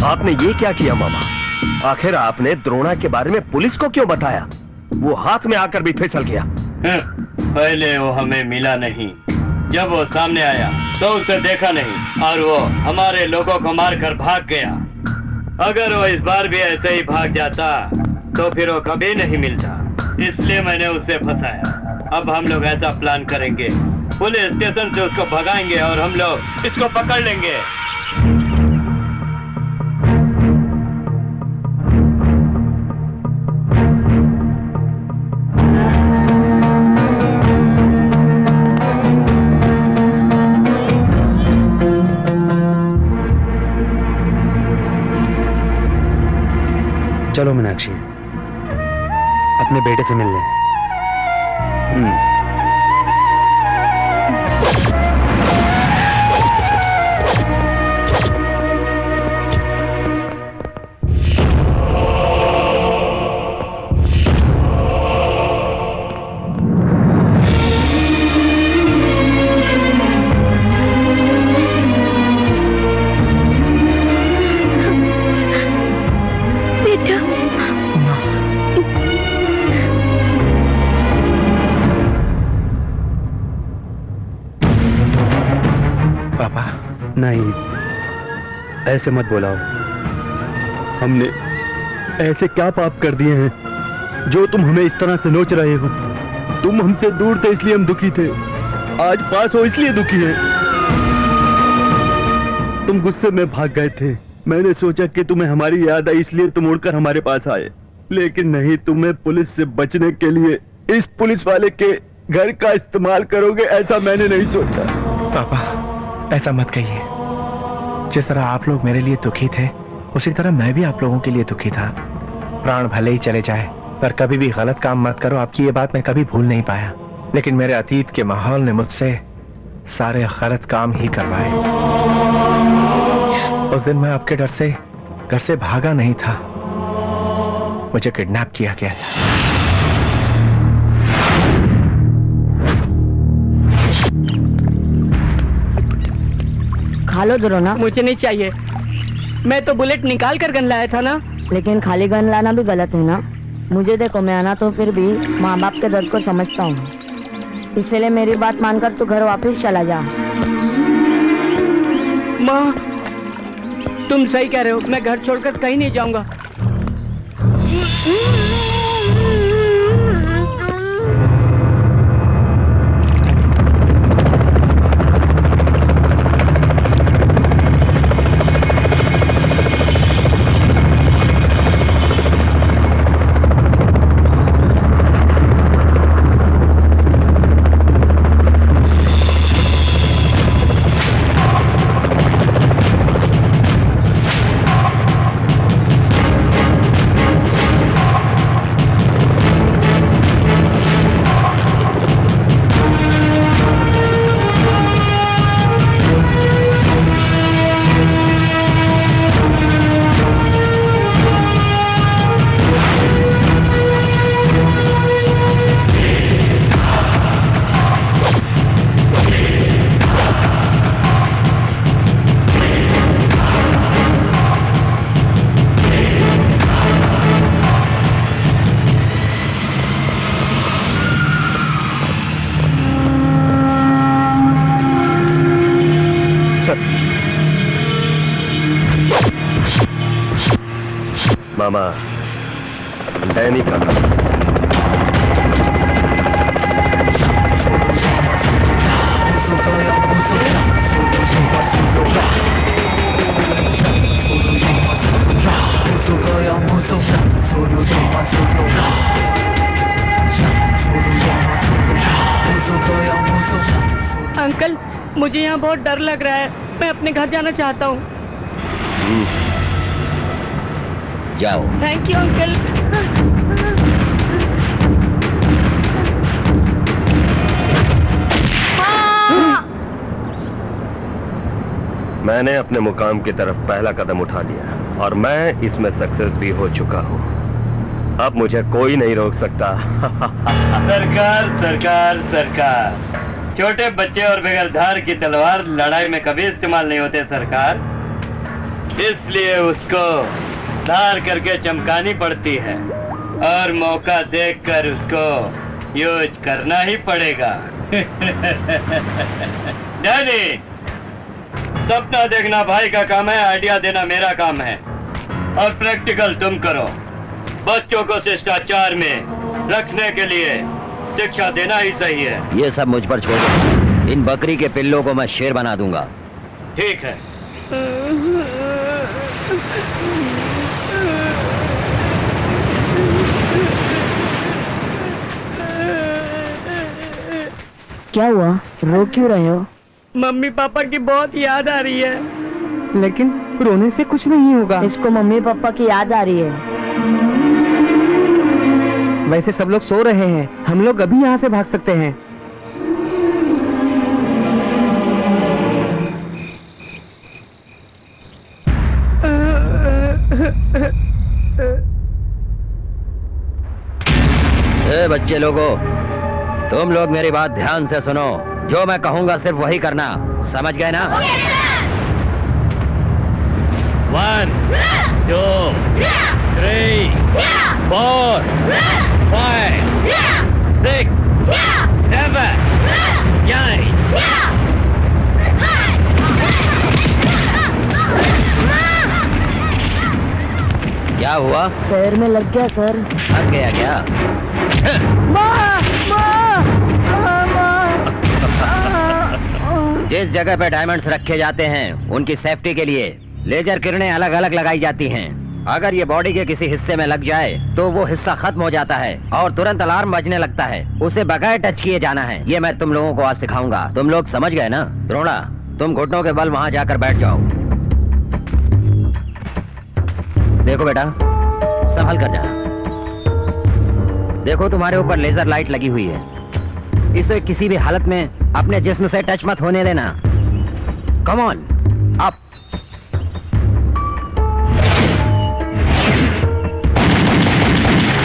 आपने ये क्या किया मामा? आखिर आपने द्रोणा के बारे में पुलिस को क्यों बताया? वो हाथ में आकर भी फिसल गया। पहले वो हमें मिला नहीं, जब वो सामने आया तो उसे देखा नहीं और वो हमारे लोगों को मारकर भाग गया। अगर वो इस बार भी ऐसे ही भाग जाता तो फिर वो कभी नहीं मिलता, इसलिए मैंने उसे फंसाया। अब हम लोग ऐसा प्लान करेंगे, पुलिस स्टेशन से उसको भगाएंगे और हम लोग इसको पकड़ लेंगे। चलो मीनाक्षी, अपने बेटे से मिल लें। नहीं, ऐसे मत बुलाओ। हमने ऐसे क्या पाप कर दिए हैं जो तुम हमें इस तरह से नोच रहे हो? तुम हमसे दूर थे इसलिए हम दुखी थे, आज पास हो इसलिए दुखी हैं। तुम गुस्से में भाग गए थे, मैंने सोचा कि तुम्हें हमारी याद आई इसलिए तुम उड़कर हमारे पास आए, लेकिन नहीं, तुम्हें पुलिस से बचने के लिए इस पुलिस वाले के घर का इस्तेमाल करोगे ऐसा मैंने नहीं सोचा। पापा ऐसा मत कहिए, जिस तरह आप लोग मेरे लिए दुखी थे उसी तरह मैं भी आप लोगों के लिए दुखी था। प्राण भले ही चले जाए पर कभी भी गलत काम मत करो, आपकी ये बात मैं कभी भूल नहीं पाया, लेकिन मेरे अतीत के माहौल ने मुझसे सारे गलत काम ही करवाए। उस दिन मैं आपके डर से घर से भागा नहीं था, मुझे किडनैप किया गया था। खा लो द्रोणा। मुझे नहीं चाहिए, मैं तो बुलेट निकाल कर गन लाया था ना। लेकिन खाली गन लाना भी गलत है ना। मुझे देखो, मैं आना तो फिर भी माँ बाप के दर्द को समझता हूँ, इसलिए मेरी बात मानकर तू घर वापस चला जा। माँ तुम सही कह रहे हो, मैं घर छोड़कर कहीं नहीं जाऊंगा। मामा, डैनी का अंकल, मुझे यहाँ बहुत डर लग रहा है। मैं अपने घर जाना चाहता हूँ। जाओ। Thank you uncle. मैंने अपने मुकाम की तरफ पहला कदम उठा लिया और मैं इसमें सक्सेस भी हो चुका हूँ। अब मुझे कोई नहीं रोक सकता। सरकार सरकार सरकार, छोटे बच्चे और बगैर धार की तलवार लड़ाई में कभी इस्तेमाल नहीं होते सरकार, इसलिए उसको धार करके चमकानी पड़ती है और मौका देखकर उसको यूज करना ही पड़ेगा। डैनी, सपना देखना भाई का काम है, आइडिया देना मेरा काम है और प्रैक्टिकल तुम करो। बच्चों को शिष्टाचार में रखने के लिए शिक्षा देना ही सही है। ये सब मुझ पर छोड़ दो। इन बकरी के पिल्लों को मैं शेर बना दूंगा। ठीक है। क्या हुआ, रो क्यों रहे हो? मम्मी पापा की बहुत याद आ रही है। लेकिन रोने से कुछ नहीं होगा। इसको मम्मी पापा की याद आ रही है। वैसे सब लोग सो रहे हैं, हम लोग अभी यहाँ से भाग सकते हैं। ए बच्चे लोगों, तुम लोग मेरी बात ध्यान से सुनो। जो मैं कहूंगा सिर्फ वही करना, समझ गए ना? 1 2 3 4 5 6 7 8 क्या हुआ? पैर में लग गया सर। लग गया क्या? जिस जगह पे डायमंड्स रखे जाते हैं उनकी सेफ्टी के लिए लेजर किरणें अलग अलग लगाई जाती हैं। अगर ये बॉडी के किसी हिस्से में लग जाए तो वो हिस्सा खत्म हो जाता है और तुरंत अलार्म बजने लगता है। उसे बगैर टच किए जाना है। ये मैं तुम लोगों को आज सिखाऊंगा। तुम लोग समझ गए ना? द्रोणा, तुम घुटनों के बल वहां जाकर बैठ जाओ। देखो बेटा, संभल कर जाना। देखो तुम्हारे ऊपर लेजर लाइट लगी हुई है। इसे किसी भी हालत में अपने जिस्म से टच मत होने देना। Come on, up.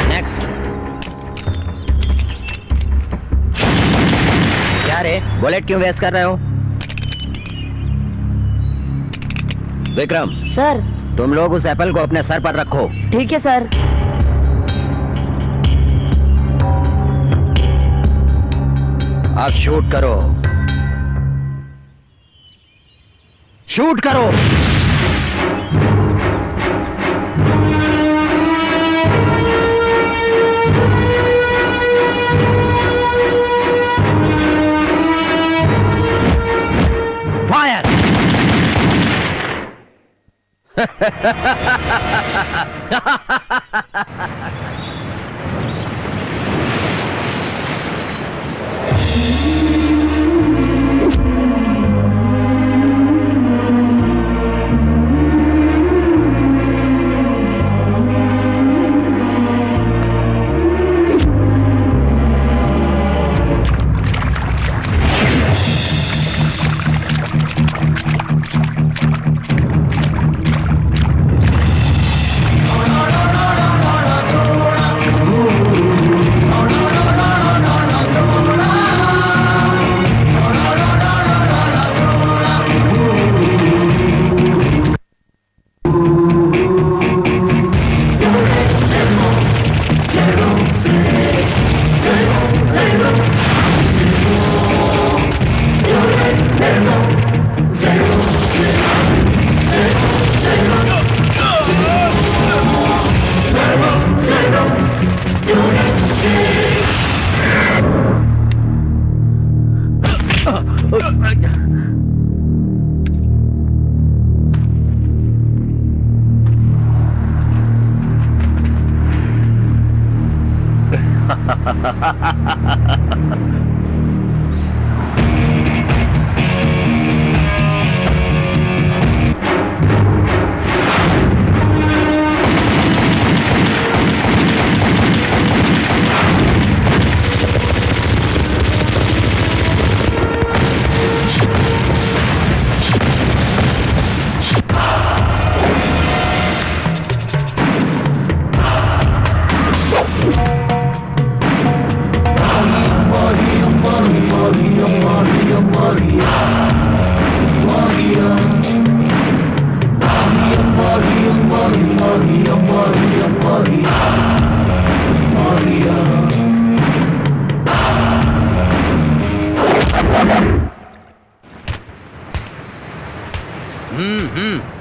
नेक्स्ट। क्या रे, बुलेट क्यों वेस्ट कर रहे हो? विक्रम सर, तुम लोग उस एप्पल को अपने सर पर रखो। ठीक है सर। अब शूट करो। शूट करो। फायर।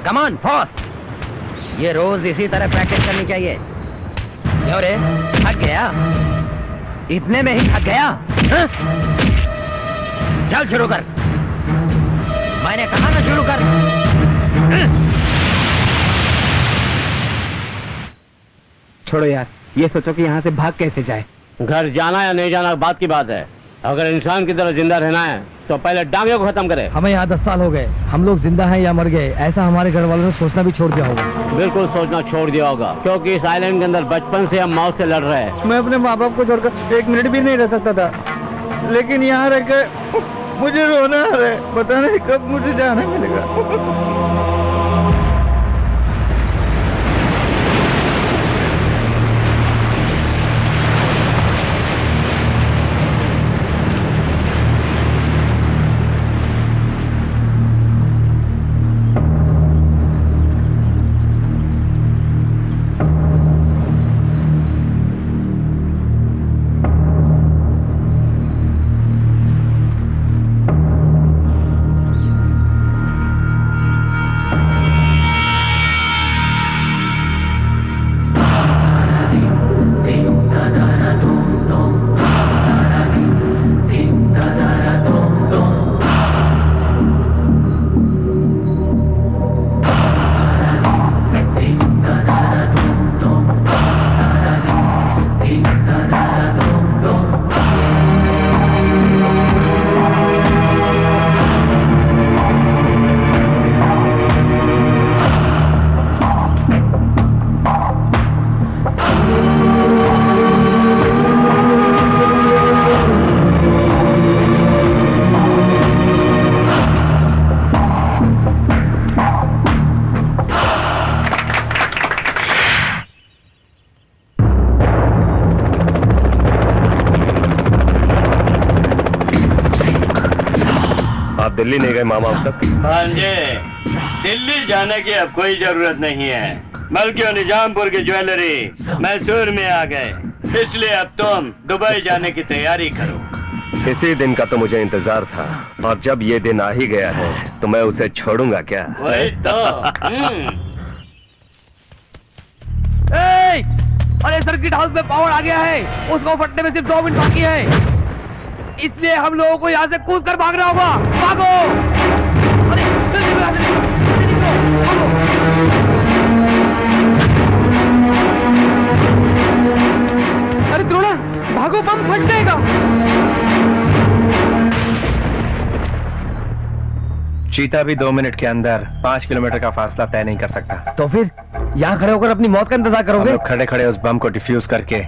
कम ऑन बॉस, ये रोज इसी तरह प्रैक्टिस करनी चाहिए। क्यों रे, थक गया? इतने में ही थक गया? हाँ? चल शुरू कर, मैंने कहा ना शुरू कर। छोड़ो यार, ये सोचो कि यहाँ से भाग कैसे जाए। घर जाना या नहीं जाना बात की बात है। अगर इंसान की तरह जिंदा रहना है तो पहले डांगे को खत्म करे। हमें यहाँ 10 साल हो गए, हम लोग जिंदा हैं या मर गए ऐसा हमारे घर वालों ने सोचना भी छोड़ दिया होगा। बिल्कुल सोचना छोड़ दिया होगा, क्योंकि इस आइलैंड के अंदर बचपन से हम मौत से लड़ रहे हैं। मैं अपने माँ बाप को छोड़कर 1 मिनट भी नहीं रह सकता था, लेकिन यहाँ रह के मुझे रोना आ रहा है। पता नहीं कब मुझे जाना मिलेगा। दिल्ली नहीं गए मामा अब तक? हाँ जी, दिल्ली जाने की अब कोई जरूरत नहीं है। बल्कि निजामपुर की ज्वेलरी मैसूर में आ गए, इसलिए अब तुम दुबई जाने की तैयारी करो। इसी दिन का तो मुझे इंतजार था, और जब ये दिन आ ही गया है तो मैं उसे छोड़ूंगा क्या? वही तो। अरे सर्किट हाउस में पावर आ गया है, उसको फटने में सिर्फ 2 मिनट बाकी है, इसलिए हम लोगों को यहाँ से कूद कर भागना होगा। भागो! अरे अरे द्रोणा, भागो, बम फट जाएगा। चीता भी 2 मिनट के अंदर 5 किलोमीटर का फासला तय नहीं कर सकता। तो फिर यहाँ खड़े होकर अपनी मौत का इंतजार करोगे? खड़े खड़े उस बम को डिफ्यूज करके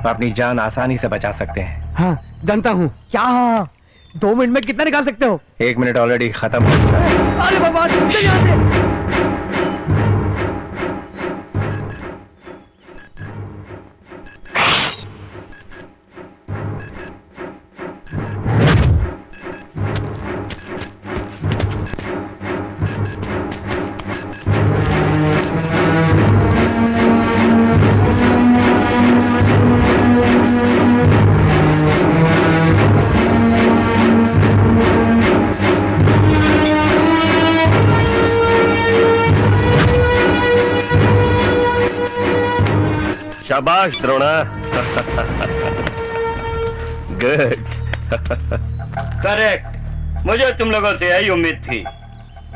अपनी जान आसानी से बचा सकते हैं। हाँ, जानता हूँ। क्या 2 मिनट में कितना निकाल सकते हो? 1 मिनट ऑलरेडी खत्म हो चुका है। अरे बाबा, चल यहाँ से। शाबाश द्रोणा। गुड। करेक्ट। मुझे तुम लोगों से यही उम्मीद थी।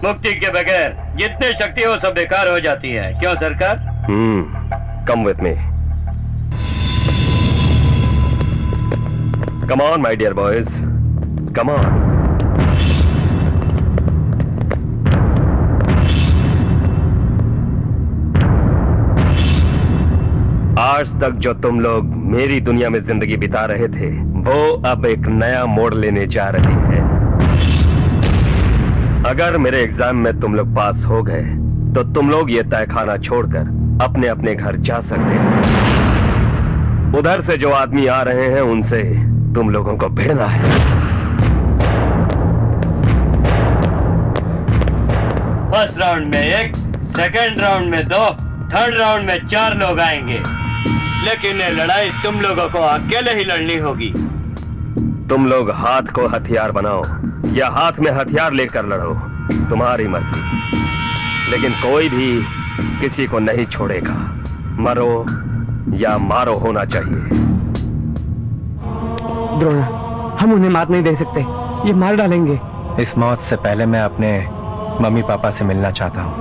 मुक्ति के बगैर जितनी शक्ति हो सब बेकार हो जाती है, क्यों सरकार? Come with me. Come on my dear boys, come on. आज तक जो तुम लोग मेरी दुनिया में जिंदगी बिता रहे थे, वो अब एक नया मोड़ लेने जा रही है। अगर मेरे एग्जाम में तुम लोग पास हो गए तो तुम लोग ये तहखाना छोड़कर अपने अपने घर जा सकते हो। उधर से जो आदमी आ रहे हैं उनसे तुम लोगों को भिड़ना है। फर्स्ट राउंड में 1, सेकंड राउंड में 2, थर्ड राउंड में 4 लोग आएंगे, लेकिन ये लड़ाई तुम लोगों को अकेले ही लड़नी होगी। तुम लोग हाथ को हथियार बनाओ या हाथ में हथियार लेकर लड़ो, तुम्हारी मर्जी, लेकिन कोई भी किसी को नहीं छोड़ेगा। मरो या मारो होना चाहिए। द्रोणा, हम उन्हें मात नहीं दे सकते, ये मार डालेंगे। इस मौत से पहले मैं अपने मम्मी पापा से मिलना चाहता हूँ।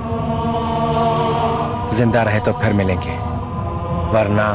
जिंदा रहे तो फिर मिलेंगे, वरना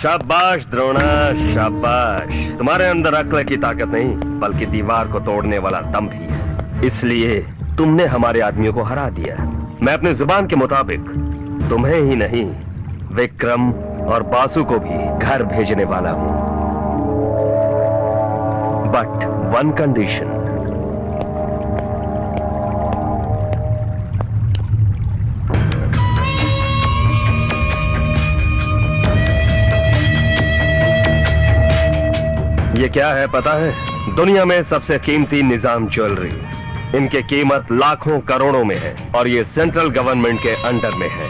शाबाश द्रोणा, शाबाश। तुम्हारे अंदर अक्ल की ताकत नहीं बल्कि दीवार को तोड़ने वाला दम भी है, इसलिए तुमने हमारे आदमियों को हरा दिया। मैं अपनी जुबान के मुताबिक तुम्हें ही नहीं विक्रम और बासु को भी घर भेजने वाला हूं। But one condition. ये क्या है पता है? दुनिया में सबसे कीमती निजाम ज्वेलरी। इनकी कीमत लाखों करोड़ों में है और ये सेंट्रल गवर्नमेंट के अंडर में है,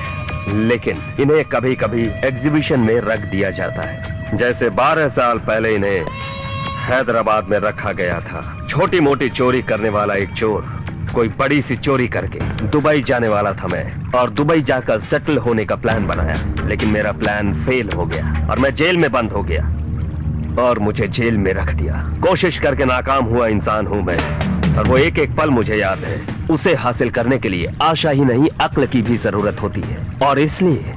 लेकिन इन्हें कभी कभी एग्जीबिशन में रख दिया जाता है। जैसे 12 साल पहले इन्हें हैदराबाद में रखा गया था। छोटी मोटी चोरी करने वाला एक चोर कोई बड़ी सी चोरी करके दुबई जाने वाला था मैं, और दुबई जाकर सेटल होने का प्लान बनाया, लेकिन मेरा प्लान फेल हो गया और मैं जेल में बंद हो गया और मुझे जेल में रख दिया। कोशिश करके नाकाम हुआ इंसान हूं मैं, और वो एक एक पल मुझे याद है। उसे हासिल करने के लिए आशा ही नहीं अक्ल की भी जरूरत होती है, और इसलिए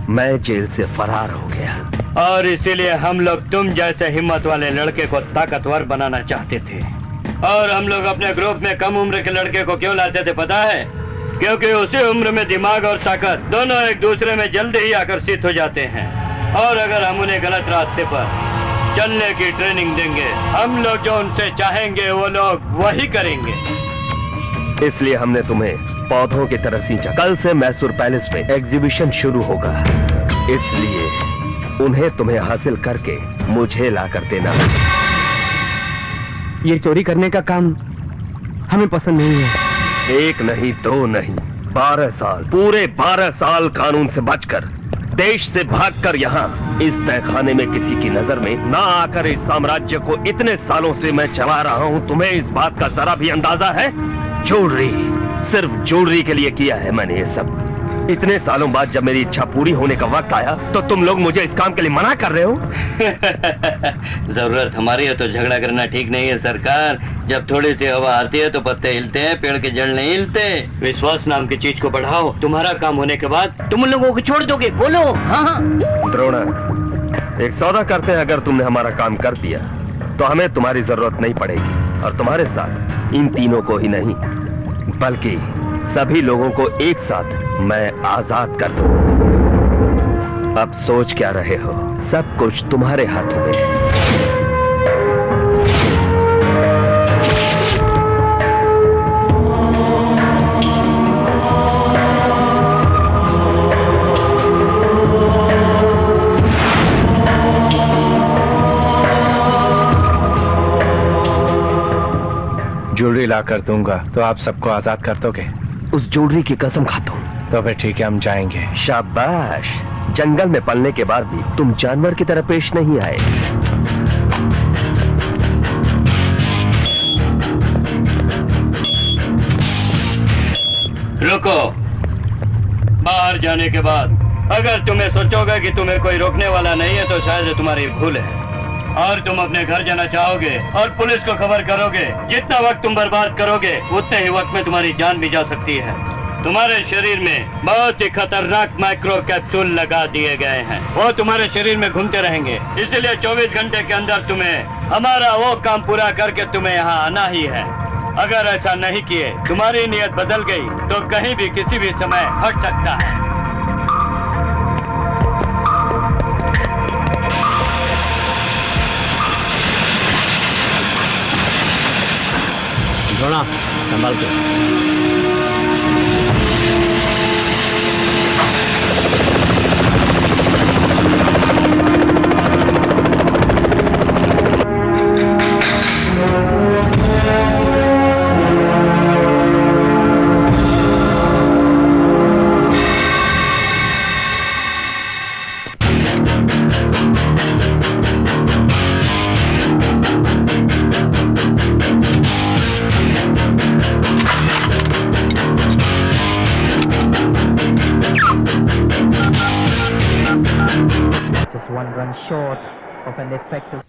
मैं जेल से फरार हो गया। और इसीलिए हम लोग तुम जैसे हिम्मत वाले लड़के को ताकतवर बनाना चाहते थे। और हम लोग अपने ग्रुप में कम उम्र के लड़के को क्यों लाते थे पता है? क्योंकि उसी उम्र में दिमाग और ताकत दोनों एक दूसरे में जल्दी ही आकर्षित हो जाते हैं, और अगर हम उन्हें गलत रास्ते पर चलने की ट्रेनिंग देंगे, हम लोग जो उनसे चाहेंगे वो लोग वही करेंगे। इसलिए हमने तुम्हें पौधों की तरह सींचा। कल से मैसूर पैलेस में एग्जीबिशन शुरू होगा, इसलिए उन्हें तुम्हें हासिल करके मुझे ला कर देना। ये चोरी करने का काम हमें पसंद नहीं है। एक नहीं, दो नहीं, 12 साल, पूरे 12 साल कानून से बचकर, देश से भागकर यहाँ इस तहखाने में किसी की नजर में ना आकर इस साम्राज्य को इतने सालों से मैं चला रहा हूँ। तुम्हें इस बात का जरा भी अंदाजा है? ज्वेलरी, सिर्फ ज्वेलरी के लिए किया है मैंने ये सब। इतने सालों बाद जब मेरी इच्छा पूरी होने का वक्त आया तो तुम लोग मुझे इस काम के लिए मना कर रहे हो। जरूरत हमारी है तो झगड़ा करना ठीक नहीं है सरकार। जब थोड़ी सी हवा आती है तो पत्ते हिलते हैं, पेड़ के जड़ नहीं हिलते। विश्वास नाम की चीज को बढ़ाओ, तुम्हारा काम होने के बाद तुम उन लोगों को छोड़ दोगे। बोलो। हाँ। द्रोणा, एक सौदा करते हैं, अगर तुमने हमारा काम कर दिया तो हमें तुम्हारी जरूरत नहीं पड़ेगी, और तुम्हारे साथ इन तीनों को ही नहीं बल्कि सभी लोगों को एक साथ मैं आजाद कर दूं। अब सोच क्या रहे हो? सब कुछ तुम्हारे हाथों में है। ज्वेलरी ला कर दूंगा तो आप सबको आजाद कर दोगे? उस ज्वेलरी की कसम खाता हूँ। तो फिर ठीक है, हम जाएंगे। शाबाश, जंगल में पलने के बाद भी तुम जानवर की तरह पेश नहीं आए। रुको। बाहर जाने के बाद अगर तुम्हें सोचोगे कि तुम्हें कोई रोकने वाला नहीं है तो शायद तुम्हारी भूल है, और तुम अपने घर जाना चाहोगे और पुलिस को खबर करोगे। जितना वक्त तुम बर्बाद करोगे उतने ही वक्त में तुम्हारी जान भी जा सकती है। तुम्हारे शरीर में बहुत ही खतरनाक माइक्रो कैप्सूल लगा दिए गए हैं, वो तुम्हारे शरीर में घूमते रहेंगे। इसलिए 24 घंटे के अंदर तुम्हें हमारा वो काम पूरा करके तुम्हें यहाँ आना ही है। अगर ऐसा नहीं किए, तुम्हारी नीयत बदल गई तो कहीं भी किसी भी समय हट सकता है। द्रोणा, संभाल के। One run short of an effective.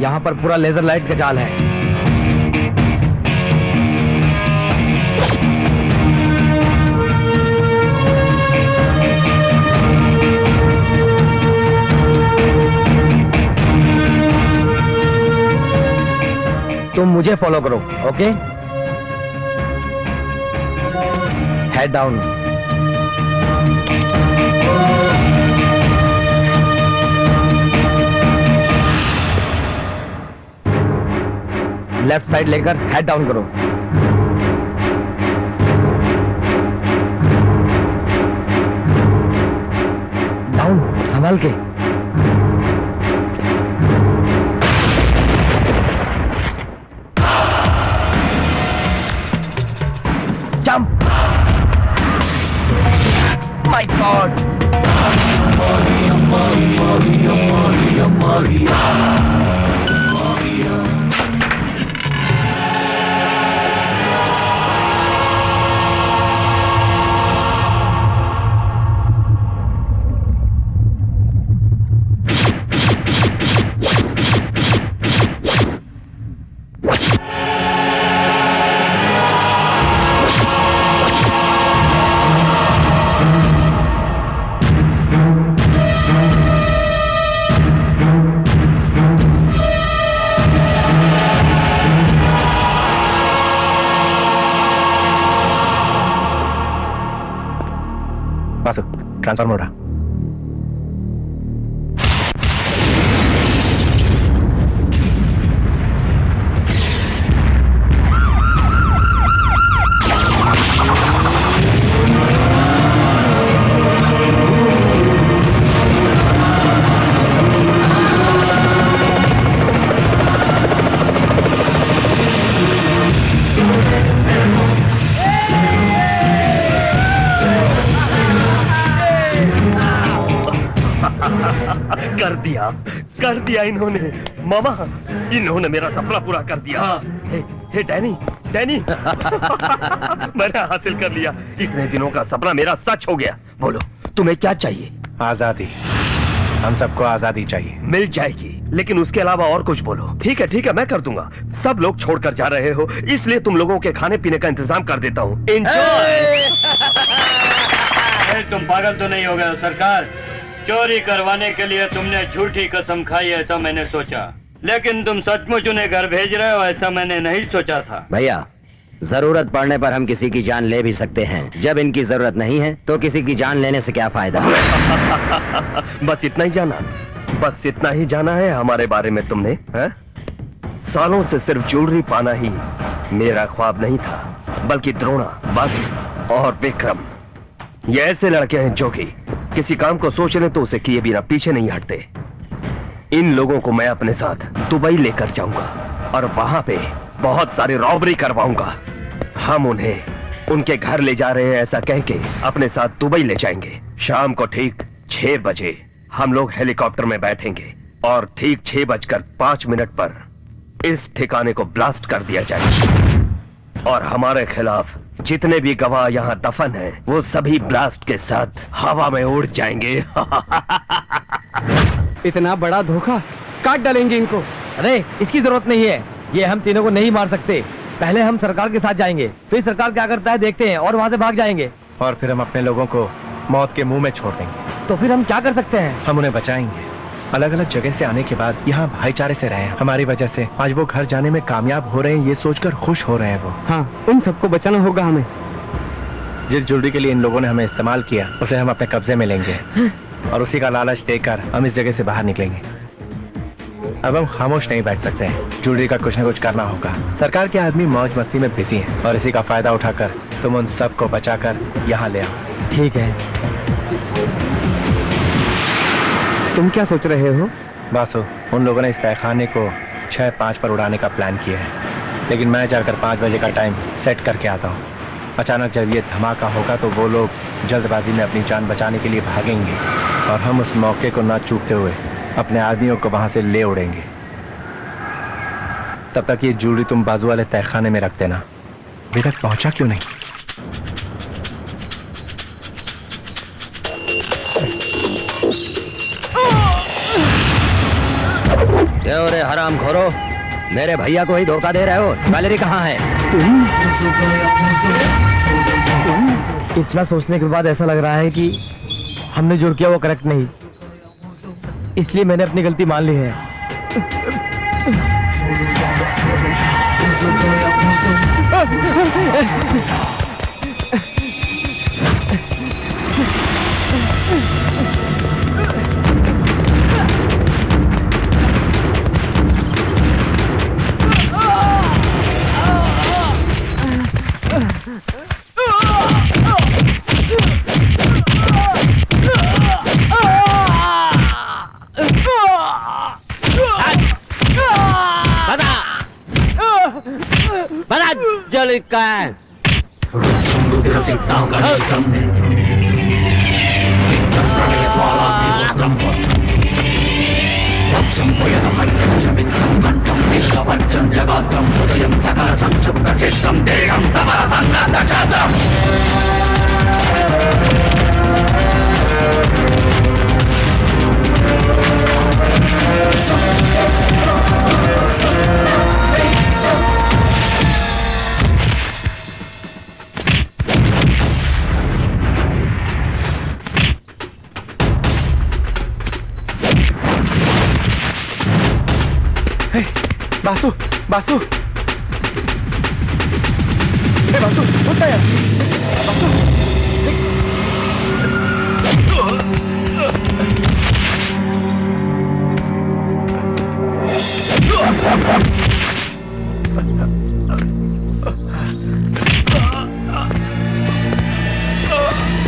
यहाँ पर पूरा लेजर लाइट का जाल है। तुम मुझे फॉलो करो, okay? Head down. Left side लेकर हेड डाउन करो। डाउन, संभाल के। Jump! My God! ट्रांसफार्मर उड़ा। कर दिया इन्होंने। मामा, इन्होंने मेरा सपना पूरा कर दिया। हे डैनी, डैनी मैंने हासिल कर लिया। इतने दिनों का सपना मेरा सच हो गया। बोलो, तुम्हें क्या चाहिए? आजादी। हम सबको आजादी चाहिए। मिल जाएगी, लेकिन उसके अलावा और कुछ बोलो। ठीक है, मैं कर दूंगा। सब लोग छोड़कर जा रहे हो, इसलिए तुम लोगों के खाने पीने का इंतजाम कर देता हूँ। तुम पागल तो नहीं हो गए सरकार? चोरी करवाने के लिए तुमने झूठी कसम खाई, ऐसा मैंने सोचा, लेकिन तुम सचमुच उन्हें घर भेज रहे हो, ऐसा मैंने नहीं सोचा था। भैया, जरूरत पड़ने पर हम किसी की जान ले भी सकते हैं। जब इनकी जरूरत नहीं है तो किसी की जान लेने से क्या फायदा? बस इतना ही जाना है हमारे बारे में तुमने, है? सालों से सिर्फ ज्वेलरी पाना ही मेरा ख्वाब नहीं था, बल्कि द्रोणा, बासु और विक्रम ये ऐसे लड़के हैं जो कि किसी काम को सोच रहे तो उसे किए बिना पीछे नहीं हटते। इन लोगों को मैं अपने साथ दुबई लेकर जाऊंगा और वहां पे बहुत सारी रॉबरी करवाऊंगा। हम उन्हें उनके घर ले जा रहे हैं ऐसा कह के अपने साथ दुबई ले जाएंगे। शाम को ठीक 6 बजे हम लोग हेलीकॉप्टर में बैठेंगे और ठीक 6:05 पर इस ठिकाने को ब्लास्ट कर दिया जाएगा और हमारे खिलाफ जितने भी गवाह यहाँ दफन हैं, वो सभी ब्लास्ट के साथ हवा में उड़ जाएंगे। इतना बड़ा धोखा, काट डालेंगे इनको। अरे इसकी जरूरत नहीं है, ये हम तीनों को नहीं मार सकते। पहले हम सरकार के साथ जाएंगे, फिर सरकार क्या करता है देखते हैं और वहाँ से भाग जाएंगे। और फिर हम अपने लोगों को मौत के मुंह में छोड़ देंगे। तो फिर हम क्या कर सकते हैं? हम उन्हें बचाएंगे। अलग अलग जगह से आने के बाद यहाँ भाईचारे से रहे। हमारी वजह से आज वो घर जाने में कामयाब हो रहे हैं, ये सोचकर खुश हो रहे हैं वो। हाँ, उन सबको बचाना होगा हमें। जिस ज्वेलरी के लिए इन लोगों ने हमें इस्तेमाल किया, उसे हम अपने कब्जे में लेंगे और उसी का लालच देकर हम इस जगह से बाहर निकलेंगे। अब हम खामोश नहीं बैठ सकते हैं, ज्वेलरी का कुछ न कुछ करना होगा। सरकार के आदमी मौज मस्ती में बिजी हैं और इसी का फायदा उठाकर तुम उन सबको बचाकर यहाँ ले आओ। ठीक है। तुम क्या सोच रहे हो? बासु, उन लोगों ने इस तहखाने को 6:05 पर उड़ाने का प्लान किया है, लेकिन मैं जाकर 5 बजे का टाइम सेट करके आता हूँ। अचानक जब ये धमाका होगा तो वो लोग जल्दबाजी में अपनी जान बचाने के लिए भागेंगे और हम उस मौके को न चूकते हुए अपने आदमियों को वहां से ले उड़ेंगे। तब तक ये ज्वेलरी तुम बाजू वाले तहखाने में रख देना। अभी तक पहुंचा क्यों नहीं? क्यों रे हराम खोरो, मेरे भैया को ही धोखा दे रहे हो? ज्वेलरी कहाँ है? इतना सोचने के बाद ऐसा लग रहा है कि हमने जो किया वो करेक्ट नहीं, इसलिए मैंने अपनी गलती मान ली है। बड़ा जल का है। बासु, बासु, बासु, उठा यार, बासु।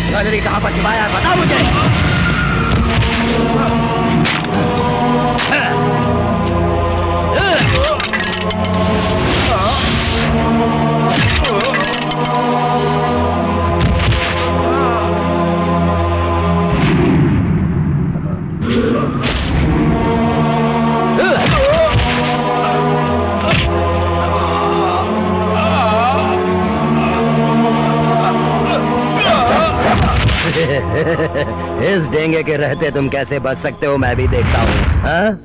ज्वेलरी कहाँ पर छिपाया है, बता मुझे। इस डेंगे के रहते तुम कैसे बच सकते हो, मैं भी देखता हूँ। हाँ?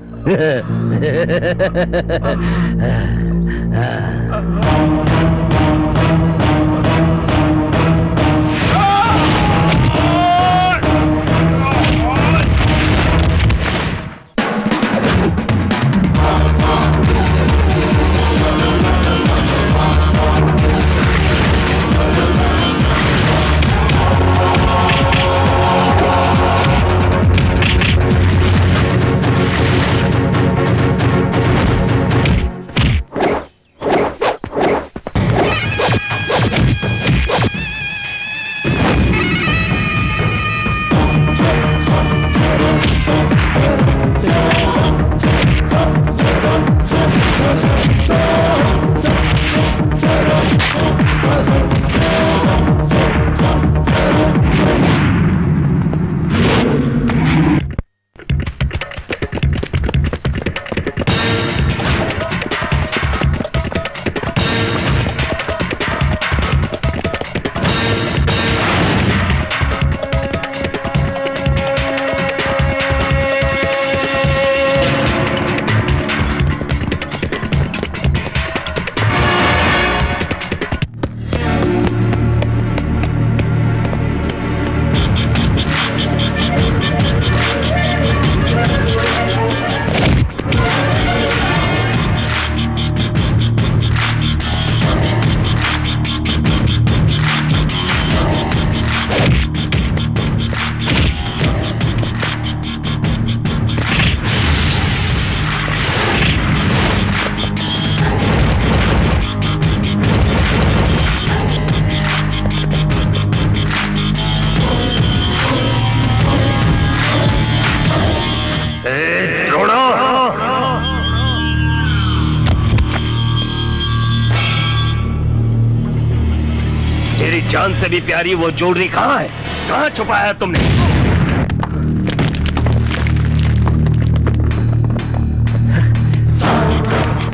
जान से भी प्यारी वो ज्वेलरी कहाँ है? कहाँ छुपाया है तुमने?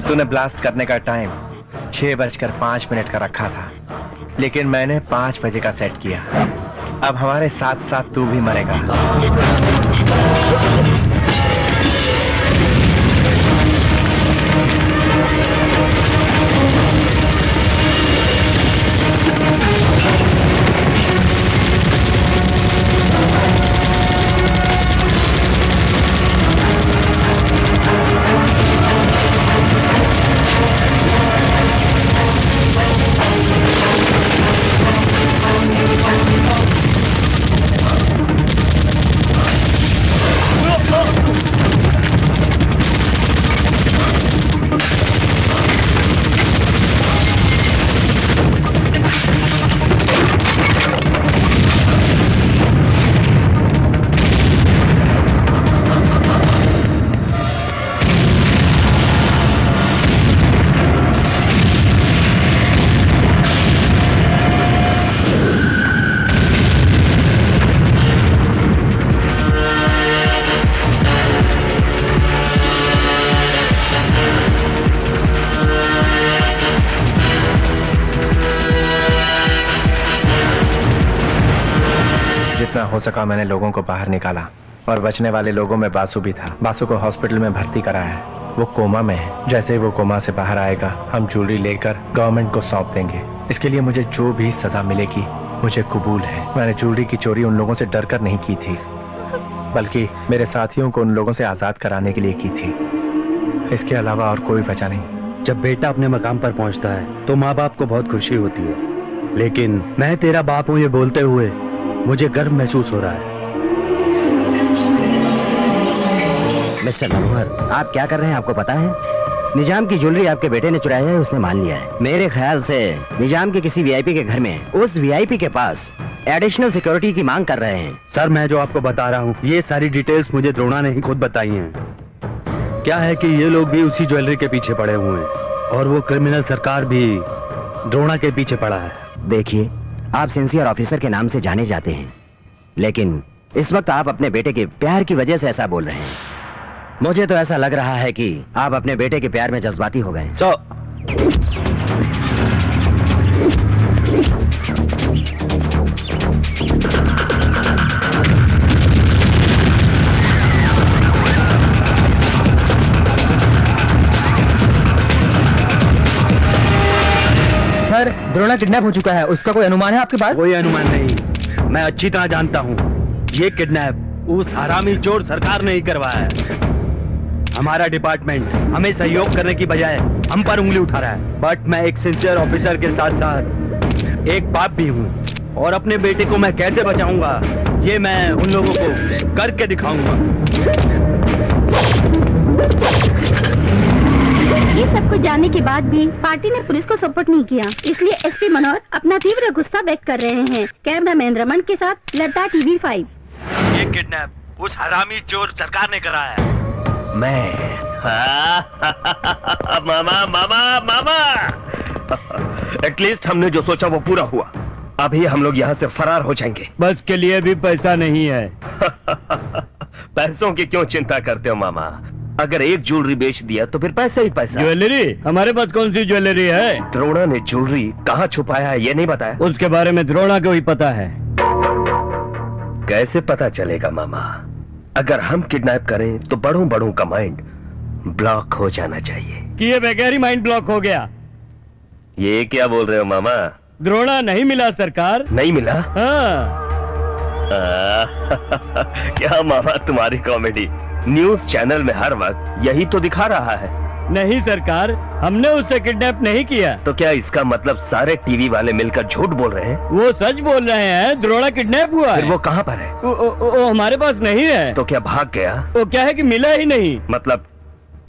तूने ब्लास्ट करने का टाइम 6:05 का रखा था, लेकिन मैंने 5 बजे का सेट किया। अब हमारे साथ साथ तू भी मरेगा। हो सका मैंने लोगों को बाहर निकाला और बचने वाले लोगों में बासु भी था। बासु को हॉस्पिटल में भर्ती कराया है, वो कोमा में है। जैसे ही वो कोमा से बाहर आएगा हम ज्वेलरी लेकर गवर्नमेंट को सौंप देंगे। इसके लिए मुझे जो भी सजा मिलेगी मुझे कबूल है। मैंने ज्वेलरी की चोरी उन लोगों से डर कर नहीं की थी, बल्कि मेरे साथियों को उन लोगों से आजाद कराने के लिए की थी। इसके अलावा और कोई वजह नहीं। जब बेटा अपने मकाम पर पहुंचता है तो माँ बाप को बहुत खुशी होती है, लेकिन मैं तेरा बाप हूँ ये बोलते हुए मुझे गर्व महसूस हो रहा है। मिस्टर मनोहर, आप क्या कर रहे हैं आपको पता है? निजाम की ज्वेलरी आपके बेटे ने चुराया है, उसने मान लिया है। मेरे ख्याल से निजाम के किसी वीआईपी के घर में उस वीआईपी के पास एडिशनल सिक्योरिटी की मांग कर रहे हैं। सर, मैं जो आपको बता रहा हूँ ये सारी डिटेल्स मुझे द्रोणा ने ही खुद बताई हैं। क्या है कि ये लोग भी उसी ज्वेलरी के पीछे पड़े हुए हैं और वो क्रिमिनल सरकार भी द्रोणा के पीछे पड़ा है। देखिए, आप सिंसियर ऑफिसर के नाम से जाने जाते हैं, लेकिन इस वक्त आप अपने बेटे के प्यार की वजह से ऐसा बोल रहे हैं। मुझे तो ऐसा लग रहा है कि आप अपने बेटे के प्यार में जज्बाती हो गए। सर, द्रोणा किडनैप हो चुका है, उसका कोई अनुमान है आपके पास? कोई अनुमान नहीं, मैं अच्छी तरह जानता हूँ ये किडनैप उस हरामी चोर सरकार ने ही करवाया है। हमारा डिपार्टमेंट हमें सहयोग करने की बजाय हम पर उंगली उठा रहा है। बट मैं एक सिंसियर ऑफिसर के साथ साथ एक बाप भी हूँ और अपने बेटे को मैं कैसे बचाऊंगा ये मैं उन लोगों को करके दिखाऊंगा। ये सब कुछ जानने के बाद भी पार्टी ने पुलिस को सपोर्ट नहीं किया, इसलिए एसपी मनोहर अपना तीव्र गुस्सा व्यक्त कर रहे हैं। कैमरामैन रमन के साथ लता TV5। ये किडनैप उस हरामी चोर सरकार ने कराया है। मैं मामा मामा मामा एटलीस्ट हमने जो सोचा वो पूरा हुआ। अभी हम लोग यहाँ से फरार हो जाएंगे। बस के लिए भी पैसा नहीं है। पैसों की क्यों चिंता करते हो मामा? अगर एक ज्वेलरी बेच दिया तो फिर पैसा ही पैसा। ज्वेलरी? हमारे पास कौन सी ज्वेलरी है? द्रोणा ने ज्वेलरी कहाँ छुपाया है ये नहीं बताया? उसके बारे में द्रोणा को ही पता है। कैसे पता चलेगा मामा? अगर हम किडनैप करें तो बड़ों बड़ों का माइंड ब्लॉक हो जाना चाहिए। कि ये बगैर ही माइंड ब्लॉक हो गया। ये क्या बोल रहे हो मामा? द्रोणा नहीं मिला सरकार। नहीं मिला? हाँ। क्या मामा तुम्हारी कॉमेडी न्यूज चैनल में हर वक्त यही तो दिखा रहा है। नहीं सरकार, हमने उससे किडनैप नहीं किया। तो क्या इसका मतलब सारे टीवी वाले मिलकर झूठ बोल रहे हैं? वो सच बोल रहे हैं, द्रोणा किडनैप हुआ फिर है। वो कहाँ पर है? वो हमारे पास नहीं है। तो क्या भाग गया? वो क्या है कि मिला ही नहीं। मतलब